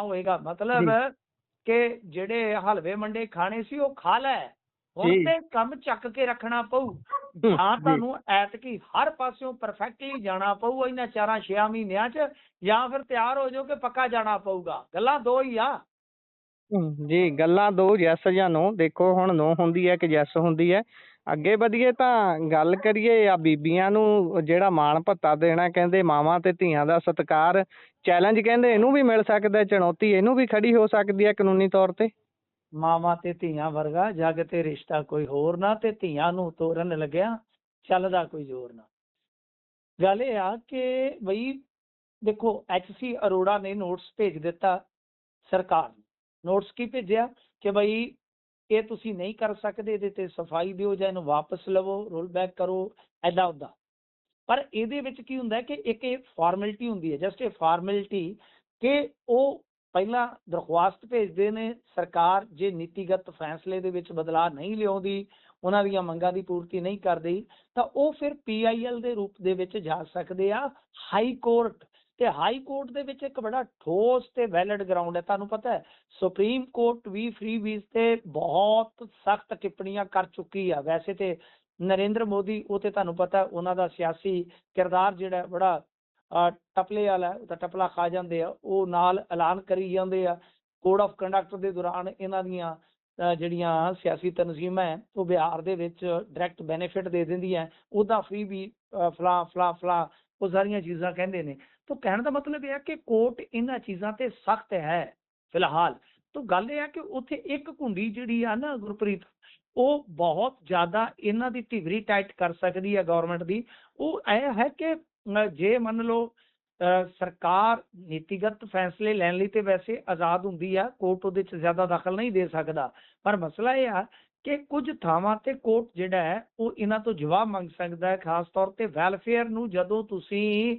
ਹੋਏਗਾ। ਮਤਲਬ ਕਿ ਜਿਹੜੇ ਹਲਵੇ ਮੰਡੇ ਖਾਣੇ ਸੀ ਉਹ ਖਾ ਲੈ, ਹੁਣ ਤੇ ਕੰਮ ਚੱਕ ਕੇ ਰੱਖਣਾ ਪਊ। ਜਾਂ ਤੁਹਾਨੂੰ ਐਤਕੀ ਹਰ ਪਾਸਿਓਂ ਪਰਫੈਕਟਲੀ ਜਾਣਾ ਪਊ ਇਹਨਾਂ 4-6 ਮਹੀਨਿਆਂ 'ਚ, ਜਾਂ ਫਿਰ ਤਿਆਰ ਹੋ ਜਾਓ ਕਿ ਪੱਕਾ ਜਾਣਾ ਪਊਗਾ। ਗੱਲਾਂ ਦੋ ਹੀ ਆ ਜੀ, ਗੱਲਾਂ ਦੋ, ਯੈਸ ਜਾਂ ਨੋ। ਦੇਖੋ ਹੁਣ ਨੋ ਹੁੰਦੀ ਹੈ ਕਿ ਯੈਸ ਹੁੰਦੀ ਹੈ। ਅੱਗੇ ਵਧੀਏ ਤਾਂ ਗੱਲ ਕਰੀਏ ਆ ਬੀਬੀਆਂ ਨੂੰ ਜਿਹੜਾ ਮਾਣ ਭੱਤਾ ਦੇਣਾ, ਕਹਿੰਦੇ ਮਾਵਾਂ ਤੇ ਧੀਆਂ ਦਾ ਸਤਿਕਾਰ, ਚੈਲੰਜ ਕਹਿੰਦੇ ਇਹਨੂੰ ਵੀ ਮਿਲ ਸਕਦਾ, ਚੁਣੌਤੀ ਇਹਨੂੰ ਵੀ ਖੜੀ ਹੋ ਸਕਦੀ ਹੈ ਕਾਨੂੰਨੀ ਤੌਰ ਤੇ। ਮਾਵਾਂ ਤੇ ਧੀਆਂ ਵਰਗਾ ਜੱਗ ਤੇ ਰਿਸ਼ਤਾ ਕੋਈ ਹੋਰ ਨਾ, ਤੇ ਧੀਆਂ ਨੂੰ ਤੋਰਨ ਲੱਗਿਆ ਚੱਲਦਾ ਕੋਈ ਜ਼ੋਰ ਨਾ। ਗੱਲ ਇਹ ਆ ਕਿ ਬਈ ਦੇਖੋ, HC ਅਰੋੜਾ ਨੇ ਨੋਟਿਸ ਭੇਜ ਦਿੱਤਾ ਸਰਕਾਰ ਨੂੰ। ਨੋਟਿਸ ਕੀ ਭੇਜਿਆ ਕਿ ਬਈ ਇਹ ਤੁਸੀਂ ਨਹੀਂ ਕਰ ਸਕਦੇ, ਇਹਦੇ ਤੇ ਸਫਾਈ ਦਿਓ ਜਾਂ ਇਹਨੂੰ ਵਾਪਸ ਲਵੋ, ਰੋਲ ਬੈਕ ਕਰੋ, ਐਦਾਂ ਉੱਦਾਂ। ਪਰ ਇਹਦੇ ਵਿੱਚ ਕੀ ਹੁੰਦਾ ਕਿ ਇੱਕ ਇਹ ਫਾਰਮੈਲਿਟੀ ਹੁੰਦੀ ਹੈ, ਜਸਟ ਇਹ ਫਾਰਮੈਲਿਟੀ ਕਿ ਉਹ ਪਹਿਲਾਂ ਦਰਖਾਸਤ ਭੇਜਦੇ ਨੇ। ਸਰਕਾਰ ਜੇ ਨੀਤੀਗਤ ਫੈਸਲੇ ਦੇ ਵਿੱਚ ਬਦਲਾਅ ਨਹੀਂ ਲਿਆਉਂਦੀ, ਉਹਨਾਂ ਦੀਆਂ ਮੰਗਾਂ ਦੀ ਪੂਰਤੀ ਨਹੀਂ ਕਰਦੀ, ਤਾਂ ਉਹ ਫਿਰ PIL ਦੇ ਰੂਪ ਦੇ ਵਿੱਚ ਜਾ ਸਕਦੇ ਆ ਹਾਈ ਕੋਰਟ। ਤੇ ਹਾਈ ਕੋਰਟ ਦੇ ਵਿੱਚ ਇੱਕ ਬੜਾ ਠੋਸ ਤੇ ਵੈਲਿਡ ਗਰਾਊਂਡ ਹੈ। ਤੁਹਾਨੂੰ ਪਤਾ ਹੈ ਸੁਪਰੀਮ ਕੋਰਟ ਵੀ ਫ੍ਰੀਬੀਜ਼ ਤੇ ਬਹੁਤ ਸਖਤ ਟਿੱਪਣੀਆਂ ਕਰ ਚੁੱਕੀ ਆ। ਵੈਸੇ ਤੇ ਨਰਿੰਦਰ ਮੋਦੀ, ਉਹ ਤੇ ਤੁਹਾਨੂੰ ਪਤਾ ਉਹਨਾਂ ਦਾ ਸਿਆਸੀ ਕਿਰਦਾਰ ਜਿਹੜਾ ਬੜਾ ਟਪਲੇ ਵਾਲਾ, ਉਹ ਤਾਂ ਟਪਲਾ ਖਾ ਜਾਂਦੇ ਆ, ਉਹ ਨਾਲ ਐਲਾਨ ਕਰੀ ਜਾਂਦੇ ਆ। ਕੋਡ ਆਫ ਕੰਡਕਟ ਦੇ ਦੌਰਾਨ ਇਹਨਾਂ ਦੀਆਂ ਜਿਹੜੀਆਂ ਸਿਆਸੀ ਤਨਜ਼ੀਮਾਂ ਹੈ ਉਹ ਬਿਹਾਰ ਦੇ ਵਿੱਚ ਡਾਇਰੈਕਟ ਬੈਨੀਫਿਟ ਦੇ ਦਿੰਦੀਆਂ, ਉਹਦਾ ਫ੍ਰੀ ਵੀ ਫਲਾ ਉਹ ਸਾਰੀਆਂ ਚੀਜ਼ਾਂ ਕਹਿੰਦੇ ਨੇ। ਤਾਂ ਕਹਿਣ ਦਾ ਮਤਲਬ ਇਹ ਹੈ ਕਿ ਕੋਰਟ ਇਹਨਾਂ ਚੀਜ਼ਾਂ ਤੇ ਸਖਤ ਹੈ ਫਿਲਹਾਲ। ਤਾਂ ਗੱਲ ਇਹ ਹੈ ਕਿ ਉੱਥੇ ਇੱਕ ਕੁੰਡੀ ਜਿਹੜੀ ਆ ਨਾ ਗੁਰਪ੍ਰੀਤ, ਉਹ ਬਹੁਤ ਜ਼ਿਆਦਾ ਇਹਨਾਂ ਦੀ ਢਿਵਰੀ ਟਾਈਟ ਕਰ ਸਕਦੀ ਹੈ ਗਵਰਨਮੈਂਟ ਦੀ। ਉਹ ਇਹ ਹੈ ਕਿ ਜੇ ਮੰਨ ਲਓ ਸਰਕਾਰ ਨੀਤੀਗਤ ਫੈਸਲੇ ਲੈਣ ਲਈ ਤੇ ਵੈਸੇ ਆਜ਼ਾਦ ਹੁੰਦੀ ਆ, ਕੋਰਟ ਉਹਦੇ 'ਚ ਜ਼ਿਆਦਾ ਦਖਲ ਨਹੀਂ ਦੇ ਸਕਦਾ। ਪਰ ਮਸਲਾ ਇਹ ਆ ਕਿ ਕੁਝ ਥਾਵਾਂ ਤੇ ਕੋਰਟ ਜਿਹੜਾ ਹੈ ਉਹ ਇਹਨਾਂ ਤੋਂ ਜਵਾਬ ਮੰਗ ਸਕਦਾ ਹੈ, ਖਾਸ ਤੌਰ ਤੇ ਵੈਲਫੇਅਰ ਨੂੰ ਜਦੋਂ ਤੁਸੀਂ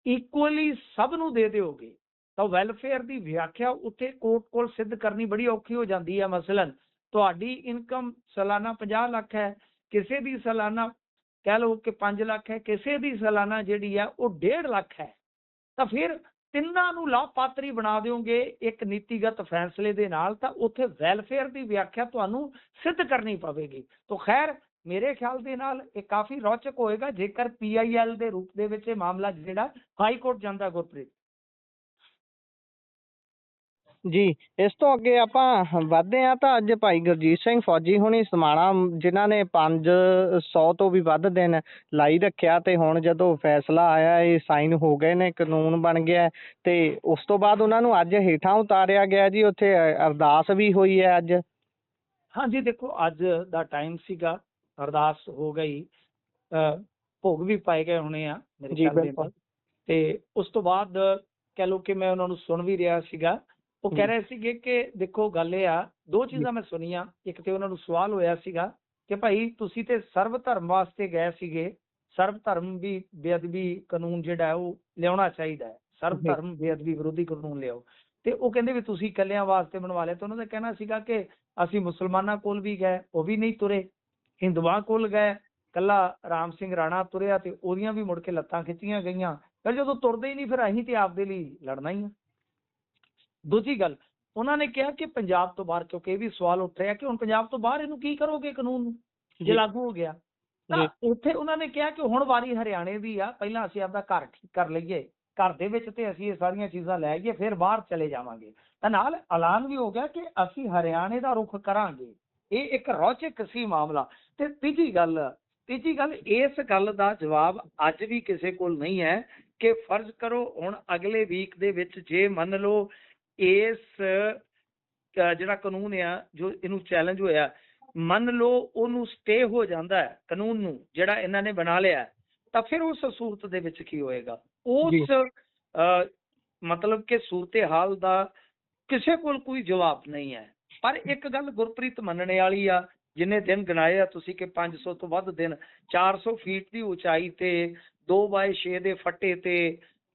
ਇਕੁਅਲੀ ਸਭ ਨੂੰ ਦੇ ਦਿਓਗੇ ਤਾਂ ਵੈਲਫੇਅਰ ਦੀ ਵਿਆਖਿਆ ਉੱਥੇ ਕੋਰਟ ਕੋਲ ਸਿੱਧ ਕਰਨੀ ਬੜੀ ਔਖੀ ਹੋ ਜਾਂਦੀ ਹੈ। ਮਸਲਨ ਤੁਹਾਡੀ ਇਨਕਮ ਸਾਲਾਨਾ 50 ਲੱਖ ਹੈ, ਕਿਸੇ ਦੀ ਸਾਲਾਨਾ ਕਹਿ ਲਓ ਕਿ 5 ਲੱਖ ਹੈ, ਕਿਸੇ ਦੀ ਸਾਲਾਨਾ ਜਿਹੜੀ ਆ ਉਹ 1.5 ਲੱਖ ਹੈ, ਤਾਂ ਫਿਰ ਤਿੰਨਾਂ ਨੂੰ ਲਾਭਪਾਤਰੀ ਬਣਾ ਦਿਓਗੇ ਇੱਕ ਨੀਤੀਗਤ ਫੈਸਲੇ ਦੇ ਨਾਲ, ਤਾਂ ਉੱਥੇ ਵੈਲਫੇਅਰ ਦੀ ਵਿਆਖਿਆ ਤੁਹਾਨੂੰ ਸਿੱਧ ਕਰਨੀ ਪਵੇਗੀ। ਤਾਂ ਖੈਰ ਮੇਰੇ ਖਿਆਲ ਦੇ ਨਾਲ ਇਹ ਕਾਫੀ ਰੌਚਕ ਹੋਏਗਾ ਜੇਕਰ PIL ਦੇ ਰੂਪ ਦੇ ਵਿੱਚ ਇਹ ਮਾਮਲਾ ਜਿਹੜਾ ਹਾਈ ਕੋਰਟ ਜਾਂਦਾ। ਗੁਰਪ੍ਰੀਤ ਜੀ, ਇਸ ਤੋਂ ਅੱਗੇ ਆਪਾਂ ਵੱਧਦੇ ਹਾਂ ਤਾਂ ਅੱਜ ਭਾਈ ਗੁਰਜੀਤ ਸਿੰਘ ਫੌਜੀ ਹੁਣੀ ਸਮਾਣਾ, ਜਿਨ੍ਹਾਂ ਨੇ 500 ਤੋਂ ਵੀ ਵੱਧ ਦਿਨ ਲਾਈ ਰੱਖਿਆ ਤੇ ਹੁਣ ਜਦੋਂ ਫੈਸਲਾ ਆਇਆ ਇਹ ਸਾਈਨ ਹੋ ਗਏ ਨੇ, ਕਾਨੂੰਨ ਬਣ ਗਿਆ ਤੇ ਉਸ ਤੋਂ ਬਾਅਦ ਉਹਨਾਂ ਨੂੰ ਅੱਜ ਹੇਠਾਂ ਉਤਾਰਿਆ ਗਿਆ ਜੀ। ਉੱਥੇ ਅਰਦਾਸ ਵੀ ਹੋਈ ਹੈ ਅੱਜ। ਹਾਂਜੀ, ਦੇਖੋ ਅੱਜ ਦਾ ਟਾਈਮ ਸੀਗਾ, ਅਰਦਾਸ ਹੋ ਗਈ, ਭੋਗ ਵੀ ਪਾਏ ਗਏ ਹੋਣੇ ਆ ਮੇਰੇ ਖਿਆਲ ਦੇ ਨਾਲ। ਤੇ ਉਸ ਤੋਂ ਬਾਅਦ ਕਹਿ ਲਓ ਕਿ ਮੈਂ ਉਹਨਾਂ ਨੂੰ ਸੁਣ ਵੀ ਰਿਹਾ ਸੀਗਾ, ਉਹ ਕਹਿ ਰਹੇ ਸੀਗੇ ਕਿ ਦੇਖੋ ਗੱਲ ਇਹ ਆ, ਦੋ ਚੀਜ਼ਾਂ ਮੈਂ ਸੁਣੀਆਂ। ਇੱਕ ਤੇ ਉਹਨਾਂ ਨੂੰ ਸਵਾਲ ਹੋਇਆ ਸੀਗਾ ਕਿ ਭਾਈ ਤੁਸੀਂ ਤੇ ਸਰਵ ਧਰਮ ਵਾਸਤੇ ਗਏ ਸੀਗੇ, ਸਰਵ ਧਰਮ ਵੀ ਬੇਅਦਬੀ ਕਾਨੂੰਨ ਜਿਹੜਾ ਹੈ ਉਹ ਲਿਆਉਣਾ ਚਾਹੀਦਾ ਹੈ, ਸਰਵ ਧਰਮ ਬੇਅਦਬੀ ਵਿਰੋਧੀ ਕਾਨੂੰਨ ਲਿਆਓ। ਤੇ ਉਹ ਕਹਿੰਦੇ ਵੀ ਤੁਸੀਂ ਇਕੱਲਿਆਂ ਵਾਸਤੇ ਬਣਵਾ ਲਿਆ। ਤੇ ਉਹਨਾਂ ਦਾ ਕਹਿਣਾ ਸੀਗਾ ਕਿ ਅਸੀਂ ਮੁਸਲਮਾਨਾਂ ਕੋਲ ਵੀ ਗਏ, ਉਹ ਵੀ ਨਹੀਂ ਤੁਰੇ, ਹਿੰਦੂਆਂ ਕੋਲ ਗਏ, ਕੱਲਾ ਰਾਮ ਸਿੰਘ ਰਾਣਾ ਤੁਰਿਆ ਤੇ ਉਹਦੀਆਂ ਵੀ ਮੁੜ ਕੇ ਲੱਤਾਂ ਖਿੱਚੀਆਂ ਗਈਆਂ। ਫਿਰ ਜਦੋਂ ਤੁਰਦੇ ਹੀ ਨਹੀਂ ਫਿਰ ਅਸੀਂ ਤੇ ਆਪਦੇ ਲਈ ਲੜਨਾ ਹੀ ਆ। ਦੂਜੀ ਗੱਲ ਉਹਨਾਂ ਨੇ ਕਿਹਾ ਕਿ ਪੰਜਾਬ ਤੋਂ ਬਾਹਰ, ਕਿਉਂਕਿ ਇਹ ਵੀ ਸਵਾਲ ਉੱਠ ਰਿਹਾ ਕਿ ਹੁਣ ਪੰਜਾਬ ਤੋਂ ਬਾਹਰ ਇਹਨੂੰ ਕੀ ਕਰੋਗੇ ਕਾਨੂੰਨ ਨੂੰ ਜੇ ਲਾਗੂ ਹੋ ਗਿਆ। ਤਾਂ ਉੱਥੇ ਉਹਨਾਂ ਨੇ ਕਿਹਾ ਕਿ ਹੁਣ ਵਾਰੀ ਹਰਿਆਣੇ ਦੀ ਆ, ਪਹਿਲਾਂ ਅਸੀਂ ਆਪਦਾ ਘਰ ਠੀਕ ਕਰ ਲਈਏ, ਘਰ ਦੇ ਵਿੱਚ ਤੇ ਅਸੀਂ ਇਹ ਸਾਰੀਆਂ ਚੀਜ਼ਾਂ ਲੈ ਗਏ, ਫਿਰ ਬਾਹਰ ਚਲੇ ਜਾਵਾਂਗੇ। ਤਾਂ ਨਾਲ ਐਲਾਨ ਵੀ ਹੋ ਗਿਆ ਕਿ ਅਸੀਂ ਹਰਿਆਣੇ ਦਾ ਰੁਖ ਕਰਾਂਗੇ। ਇਹ ਇੱਕ ਰੌਚਕ ਸੀ ਮਾਮਲਾ। ਤੇ ਤੀਜੀ ਗੱਲ ਇਸ ਗੱਲ ਦਾ ਜਵਾਬ ਅੱਜ ਵੀ ਕਿਸੇ ਕੋਲ ਨਹੀਂ ਹੈ ਕਿ ਫਰਜ਼ ਕਰੋ ਹੁਣ ਅਗਲੇ ਵੀਕ ਦੇ ਵਿੱਚ ਜੇ ਮੰਨ ਲਓ ਇਸ ਜਿਹੜਾ ਕਾਨੂੰਨ ਆ ਜੋ ਇਹਨੂੰ ਚੈਲੰਜ ਹੋਇਆ, ਮੰਨ ਲਓ ਉਹਨੂੰ ਸਟੇ ਹੋ ਜਾਂਦਾ ਹੈ ਕਾਨੂੰਨ ਨੂੰ ਜਿਹੜਾ ਇਹਨਾਂ ਨੇ ਬਣਾ ਲਿਆ, ਤਾਂ ਫਿਰ ਉਸ ਸੂਰਤ ਦੇ ਵਿੱਚ ਕੀ ਹੋਏਗਾ? ਉਸ ਮਤਲਬ ਕਿ ਸੂਰਤ ਹਾਲ ਦਾ ਕਿਸੇ ਕੋਲ ਕੋਈ ਜਵਾਬ ਨਹੀਂ ਹੈ। ਪਰ ਇੱਕ ਗੱਲ ਗੁਰਪ੍ਰੀਤ ਮੰਨਣੇ ਵਾਲੀ ਆ, ਜਿੰਨੇ ਦਿਨ ਗਿਣਾਏ ਆ ਤੁਸੀਂ ਕਿ 500 ਤੋਂ ਵੱਧ ਦਿਨ, 400 ਫੀਟ ਦੀ ਉਚਾਈ ਤੇ 2x6 ਦੇ ਫੱਟੇ ਤੇ,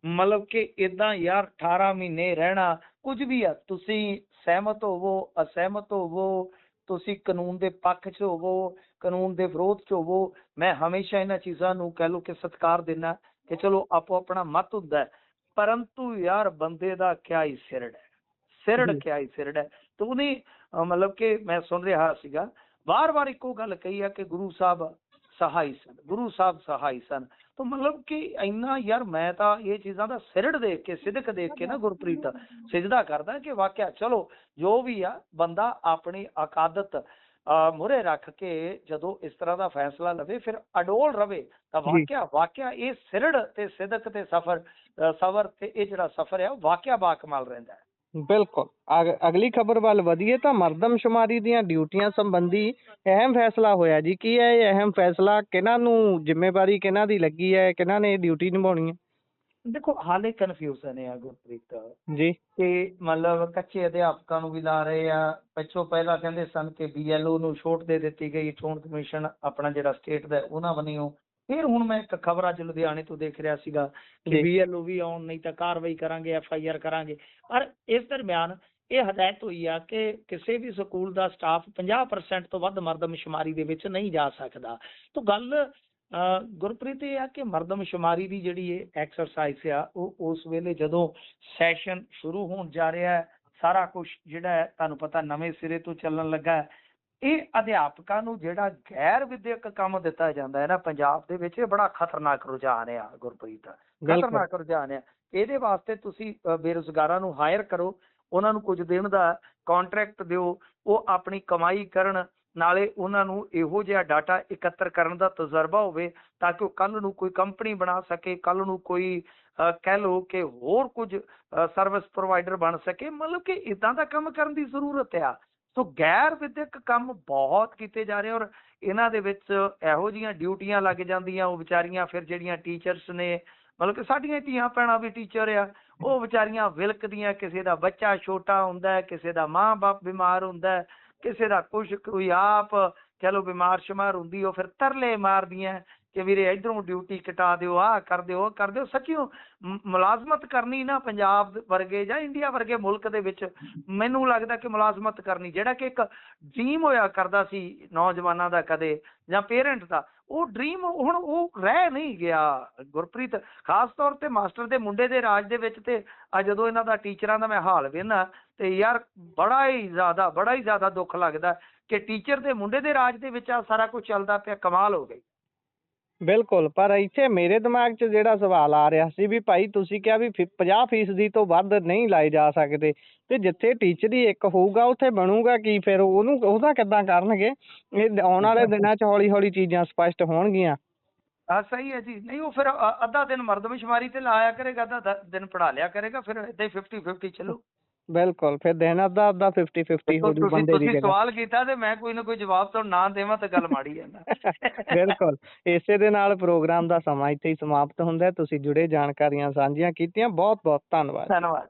ਮਤਲਬ ਕਿ ਇਦਾਂ ਯਾਰ 18 ਮਹੀਨੇ ਰਹਿਣਾ, ਕੁਝ ਵੀ ਆ, ਤੁਸੀਂ ਸਹਿਮਤ ਹੋਵੋ ਅਸਹਿਮਤ ਹੋਵੋ, ਤੁਸੀਂ ਕਾਨੂੰਨ ਦੇ ਪੱਖ 'ਚ ਹੋਵੋ ਕਾਨੂੰਨ ਦੇ ਵਿਰੋਧ 'ਚ ਹੋਵੋ, ਮੈਂ ਹਮੇਸ਼ਾ ਇਹਨਾਂ ਚੀਜ਼ਾਂ ਨੂੰ ਕਹਿ ਲਓ ਕਿ ਸਤਿਕਾਰ ਦਿੰਦਾ ਕਿ ਚਲੋ ਆਪੋ ਆਪਣਾ ਮਤ ਹੁੰਦਾ, ਪਰੰਤੂ ਯਾਰ ਬੰਦੇ ਦਾ ਕਿਆ ਹੀ ਸਿਰੜ ਹੈ, ਕਿਆ ਹੀ ਸਿਰੜ ਹੈ। ਤੇ ਉਹਨੇ ਮਤਲਬ ਕਿ ਮੈਂ ਸੁਣ ਰਿਹਾ ਸੀਗਾ ਵਾਰ-ਵਾਰ ਇੱਕੋ ਗੱਲ ਕਹੀ ਆ ਕਿ ਗੁਰੂ ਸਾਹਿਬ ਸਹਾਈ ਸਨ, ਗੁਰੂ ਸਾਹਿਬ ਸਹਾਈ ਸਨ। ਤਾਂ ਮਤਲਬ ਕਿ ਇੰਨਾ ਯਾਰ ਮੈਂ ਤਾਂ ਇਹ ਚੀਜ਼ਾਂ ਦਾ ਸਿਰੜ ਦੇਖ ਕੇ, ਸਿਦਕ ਦੇਖ ਕੇ ਨਾ ਗੁਰਪ੍ਰੀਤ ਸਿਜਦਾ ਕਰਦਾ ਕਿ ਵਾਕਿਆ ਚਲੋ ਜੋ ਵੀ ਆ ਬੰਦਾ ਆਪਣੀ ਅਕਾਦਤ ਮੂਹਰੇ ਰੱਖ ਕੇ ਜਦੋਂ ਇਸ ਤਰ੍ਹਾਂ ਦਾ ਫੈਸਲਾ ਲਵੇ ਫਿਰ ਅਡੋਲ ਰਵੇ, ਤਾਂ ਵਾਕਿਆ ਇਹ ਸਿਰੜ ਤੇ ਸਿਦਕ ਤੇ ਸਬਰ ਤੇ ਇਹ ਜਿਹੜਾ ਸਫ਼ਰ ਹੈ ਉਹ ਵਾਕਿਆ ਬਾਕਮਾਲ ਰਹਿੰਦਾ ਹੈ। ਬਿਲਕੁਲ। ਅਗਲੀ ਖਬਰ ਵੱਲ ਵਧੀਏ ਤਾਂ ਮਰਦਮਸ਼ੁਮਾਰੀ ਦੀਆਂ ਡਿਊਟੀਆਂ ਸੰਬੰਧੀ ਅਹਿਮ ਫੈਸਲਾ ਹੋਇਆ ਜੀ। ਕੀ ਹੈ ਇਹ ਅਹਿਮ ਫੈਸਲਾ? ਕਿਹਨਾਂ ਨੂੰ ਜ਼ਿੰਮੇਵਾਰੀ ਕਿਹਨਾਂ ਦੀ ਲੱਗੀ ਹੈ, ਕਿਹਨਾਂ ਨੇ ਡਿਊਟੀ ਨਿਭਾਉਣੀ ਹੈ? ਦੇਖੋ ਹਾਲੇ ਕਨਫਿਊਜ਼ਨ ਹੈ ਗੁਰਪ੍ਰੀਤ ਜੀ, ਕਿ ਮਤਲਬ ਕੱਚੇ ਅਧਿਆਪਕਾਂ ਨੂੰ ਵੀ ਲਾ ਰਹੇ ਆ। ਪਹਿਲਾਂ ਕਹਿੰਦੇ ਸਨ ਕਿ BLO ਨੂੰ ਛੋਟ ਦੇ ਦਿੱਤੀ ਗਈ, ਚੋਣ ਕਮਿਸ਼ਨ ਆਪਣਾ ਜਿਹੜਾ ਸਟੇਟ ਦਾ ਉਹਨਾਂ ਬਣੀਓ। ਫਿਰ ਹੁਣ ਮੈਂ ਇੱਕ ਖਬਰ ਅੱਜ ਲੁਧਿਆਣੇ ਤੋਂ ਦੇਖ ਰਿਹਾ ਸੀਗਾ ਕਿ BLO ਵੀ ਆਉਣ, ਨਹੀਂ ਤਾਂ ਕਾਰਵਾਈ ਕਰਾਂਗੇ, FIR ਕਰਾਂਗੇ। ਪਰ ਇਸ ਦਰਮਿਆਨ ਇਹ ਹਦਾਇਤ ਹੋਈ ਆ ਕਿ ਕਿਸੇ ਵੀ ਸਕੂਲ ਦਾ ਸਟਾਫ 50% ਤੋਂ ਵੱਧ ਮਰਦਮਸ਼ੁਮਾਰੀ ਦੇ ਵਿੱਚ ਨਹੀਂ ਜਾ ਸਕਦਾ। ਤਾਂ ਗੱਲ ਗੁਰਪ੍ਰੀਤ ਇਹ ਆ ਕਿ ਮਰਦਮਸ਼ੁਮਾਰੀ ਦੀ ਜਿਹੜੀ ਇਹ ਐਕਸਰਸਾਈਜ਼ ਆ ਉਹ ਉਸ ਵੇਲੇ ਜਦੋਂ ਸੈਸ਼ਨ ਸ਼ੁਰੂ ਹੋਣ ਜਾ ਰਿਹਾ ਹੈ, ਸਾਰਾ ਕੁਝ ਜਿਹੜਾ ਹੈ ਤੁਹਾਨੂੰ ਪਤਾ ਨਵੇਂ ਸਿਰੇ ਤੋਂ ਚੱਲਣ ਲੱਗਾ ਹੈ। ਇਹ ਅਧਿਆਪਕਾਂ ਨੂੰ ਜਿਹੜਾ ਗੈਰ ਵਿਦਿਅਕ ਕੰਮ ਦਿੱਤਾ ਜਾਂਦਾ ਹੈ ਨਾ ਪੰਜਾਬ ਦੇ ਵਿੱਚ, ਇਹ ਬੜਾ ਖਤਰਨਾਕ ਰੁਝਾਨ ਆ ਗੁਰਪ੍ਰੀਤ, ਖਤਰਨਾਕ ਰੁਝਾਨ ਆ। ਇਹਦੇ ਵਾਸਤੇ ਤੁਸੀਂ ਬੇਰੁਜ਼ਗਾਰਾਂ ਨੂੰ ਹਾਇਰ ਕਰੋ, ਉਹਨਾਂ ਨੂੰ ਕੁਝ ਦਿਨ ਦਾ ਕੰਟਰੈਕਟ ਦਿਓ, ਉਹ ਆਪਣੀ ਕਮਾਈ ਕਰਨ, ਨਾਲੇ ਉਹਨਾਂ ਨੂੰ ਇਹੋ ਜਿਹਾ ਡਾਟਾ ਇਕੱਤਰ ਕਰਨ ਦਾ ਤਜਰਬਾ ਹੋਵੇ ਤਾਂ ਕਿ ਉਹ ਕੱਲ ਨੂੰ ਕੋਈ ਕੰਪਨੀ ਬਣਾ ਸਕੇ, ਕੱਲ ਨੂੰ ਕੋਈ ਕਹਿ ਲਓ ਕਿ ਹੋਰ ਕੁਝ ਸਰਵਿਸ ਪ੍ਰੋਵਾਈਡਰ ਬਣ ਸਕੇ। ਮਤਲਬ ਕਿ ਇੱਦਾਂ ਦਾ ਕੰਮ ਕਰਨ ਦੀ ਜ਼ਰੂਰਤ ਆ। ਸੋ ਗੈਰ ਵਿਦਿਅਕ ਕੰਮ ਬਹੁਤ ਕੀਤੇ ਜਾ ਰਹੇ, ਔਰ ਇਹਨਾਂ ਦੇ ਵਿੱਚ ਇਹੋ ਜਿਹੀਆਂ ਡਿਊਟੀਆਂ ਲੱਗ ਜਾਂਦੀਆਂ ਉਹ ਵਿਚਾਰੀਆਂ ਫਿਰ ਜਿਹੜੀਆਂ ਟੀਚਰਸ ਨੇ ਮਤਲਬ ਕਿ ਸਾਡੀਆਂ ਧੀਆਂ ਭੈਣਾਂ ਵੀ ਟੀਚਰ ਆ, ਉਹ ਵਿਚਾਰੀਆਂ ਵਿਲਕਦੀਆਂ, ਕਿਸੇ ਦਾ ਬੱਚਾ ਛੋਟਾ ਹੁੰਦਾ ਹੈ, ਕਿਸੇ ਦਾ ਮਾਂ ਬਾਪ ਬਿਮਾਰ ਹੁੰਦਾ ਹੈ, ਕਿਸੇ ਦਾ ਕੁਛ, ਕੋਈ ਆਪ ਚਲੋ ਬਿਮਾਰ ਸ਼ਮਾਰ ਹੁੰਦੀ, ਉਹ ਫਿਰ ਤਰਲੇ ਮਾਰਦੀਆਂ ਕਿ ਵੀਰੇ ਇਧਰੋਂ ਡਿਊਟੀ ਕਟਾ ਦਿਓ, ਆਹ ਕਰ ਦਿਓ, ਉਹ ਕਰ ਦਿਓ। ਸੱਚੀਓ ਮੁਲਾਜ਼ਮਤ ਕਰਨੀ ਨਾ ਪੰਜਾਬ ਵਰਗੇ ਜਾਂ ਇੰਡੀਆ ਵਰਗੇ ਮੁਲਕ ਦੇ ਵਿੱਚ, ਮੈਨੂੰ ਲੱਗਦਾ ਕਿ ਮੁਲਾਜ਼ਮਤ ਕਰਨੀ, ਜਿਹੜਾ ਕਿ ਇੱਕ ਡ੍ਰੀਮ ਹੋਇਆ ਕਰਦਾ ਸੀ ਨੌਜਵਾਨਾਂ ਦਾ ਕਦੇ ਜਾਂ ਪੇਰੈਂਟ ਦਾ, ਉਹ ਡ੍ਰੀਮ ਹੁਣ ਉਹ ਰਹਿ ਨਹੀਂ ਗਿਆ ਗੁਰਪ੍ਰੀਤ। ਖਾਸ ਤੌਰ ਤੇ ਮਾਸਟਰ ਦੇ ਮੁੰਡੇ ਦੇ ਰਾਜ ਦੇ ਵਿੱਚ ਤੇ ਜਦੋਂ ਇਹਨਾਂ ਦਾ ਟੀਚਰਾਂ ਦਾ ਮੈਂ ਹਾਲ ਵੇਖਦਾ ਤੇ ਯਾਰ ਬੜਾ ਹੀ ਜ਼ਿਆਦਾ ਦੁੱਖ ਲੱਗਦਾ ਕਿ ਟੀਚਰ ਦੇ ਮੁੰਡੇ ਦੇ ਰਾਜ ਦੇ ਵਿੱਚ ਆ ਸਾਰਾ ਕੁਝ ਚੱਲਦਾ ਪਿਆ। ਕਮਾਲ ਹੋ ਗਈ। ਬਿਲਕੁਲ, ਪਰ ਇੱਥੇ ਮੇਰੇ ਦਿਮਾਗ 'ਚ ਜਿਹੜਾ ਸਵਾਲ ਆ ਰਿਹਾ ਸੀ ਵੀ ਭਾਈ ਤੁਸੀਂ ਕਿਹਾ ਵੀ 50% ਤੋਂ ਵੱਧ ਨਹੀਂ ਲਾਏ ਜਾ ਸਕਦੇ, ਤੇ ਜਿੱਥੇ ਟੀਚਰ ਹੀ ਇੱਕ ਹੋਊਗਾ ਉੱਥੇ ਬਣੂਗਾ ਕੀ ਫਿਰ? ਉਹਦਾ ਕਿੱਦਾਂ ਕਰਨਗੇ? ਇਹ ਆਉਣ ਵਾਲੇ ਦਿਨਾਂ 'ਚ ਹੌਲੀ ਹੌਲੀ ਚੀਜ਼ਾਂ ਸਪਸ਼ਟ ਹੋਣਗੀਆਂ। ਸਹੀ ਹੈ ਜੀ। ਨਹੀਂ ਉਹ ਫਿਰ ਅੱਧਾ ਦਿਨ ਮਰਦਮਸ਼ੁਮਾਰੀ ਤੇ ਲਾਇਆ ਕਰੇਗਾ, ਅੱਧਾ ਦਿਨ ਪੜ੍ਹਾ ਲਿਆ ਕਰੇਗਾ, ਫਿਰ ਏਦਾਂ ਹੀ 50-50 ਚੱਲੂ। ਬਿਲਕੁਲ, ਫਿਰ ਦਿਨ ਅੱਧਾ 50-50 ਹੋ ਜੂ ਬੰਦੇ ਦੀ ਤੁਸੀਂ ਸਵਾਲ ਕੀਤਾ ਤੇ ਮੈਂ ਕੋਈ ਨਾ ਕੋਈ ਜਵਾਬ ਤੁਹਾਨੂੰ ਨਾ ਦੇਵਾਂ ਤਾਂ ਗੱਲ ਮਾੜੀ ਹੈ ਨਾ। ਬਿਲਕੁਲ, ਇਸੇ ਦੇ ਨਾਲ ਪ੍ਰੋਗਰਾਮ ਦਾ ਸਮਾਂ ਇੱਥੇ ਹੀ ਸਮਾਪਤ ਹੁੰਦਾ ਹੈ। ਤੁਸੀਂ ਜੁੜੇ ਜਾਣਕਾਰੀਆਂ ਸਾਂਝੀਆਂ ਕੀਤੀਆਂ, ਬਹੁਤ ਬਹੁਤ ਧੰਨਵਾਦ। ਧੰਨਵਾਦ।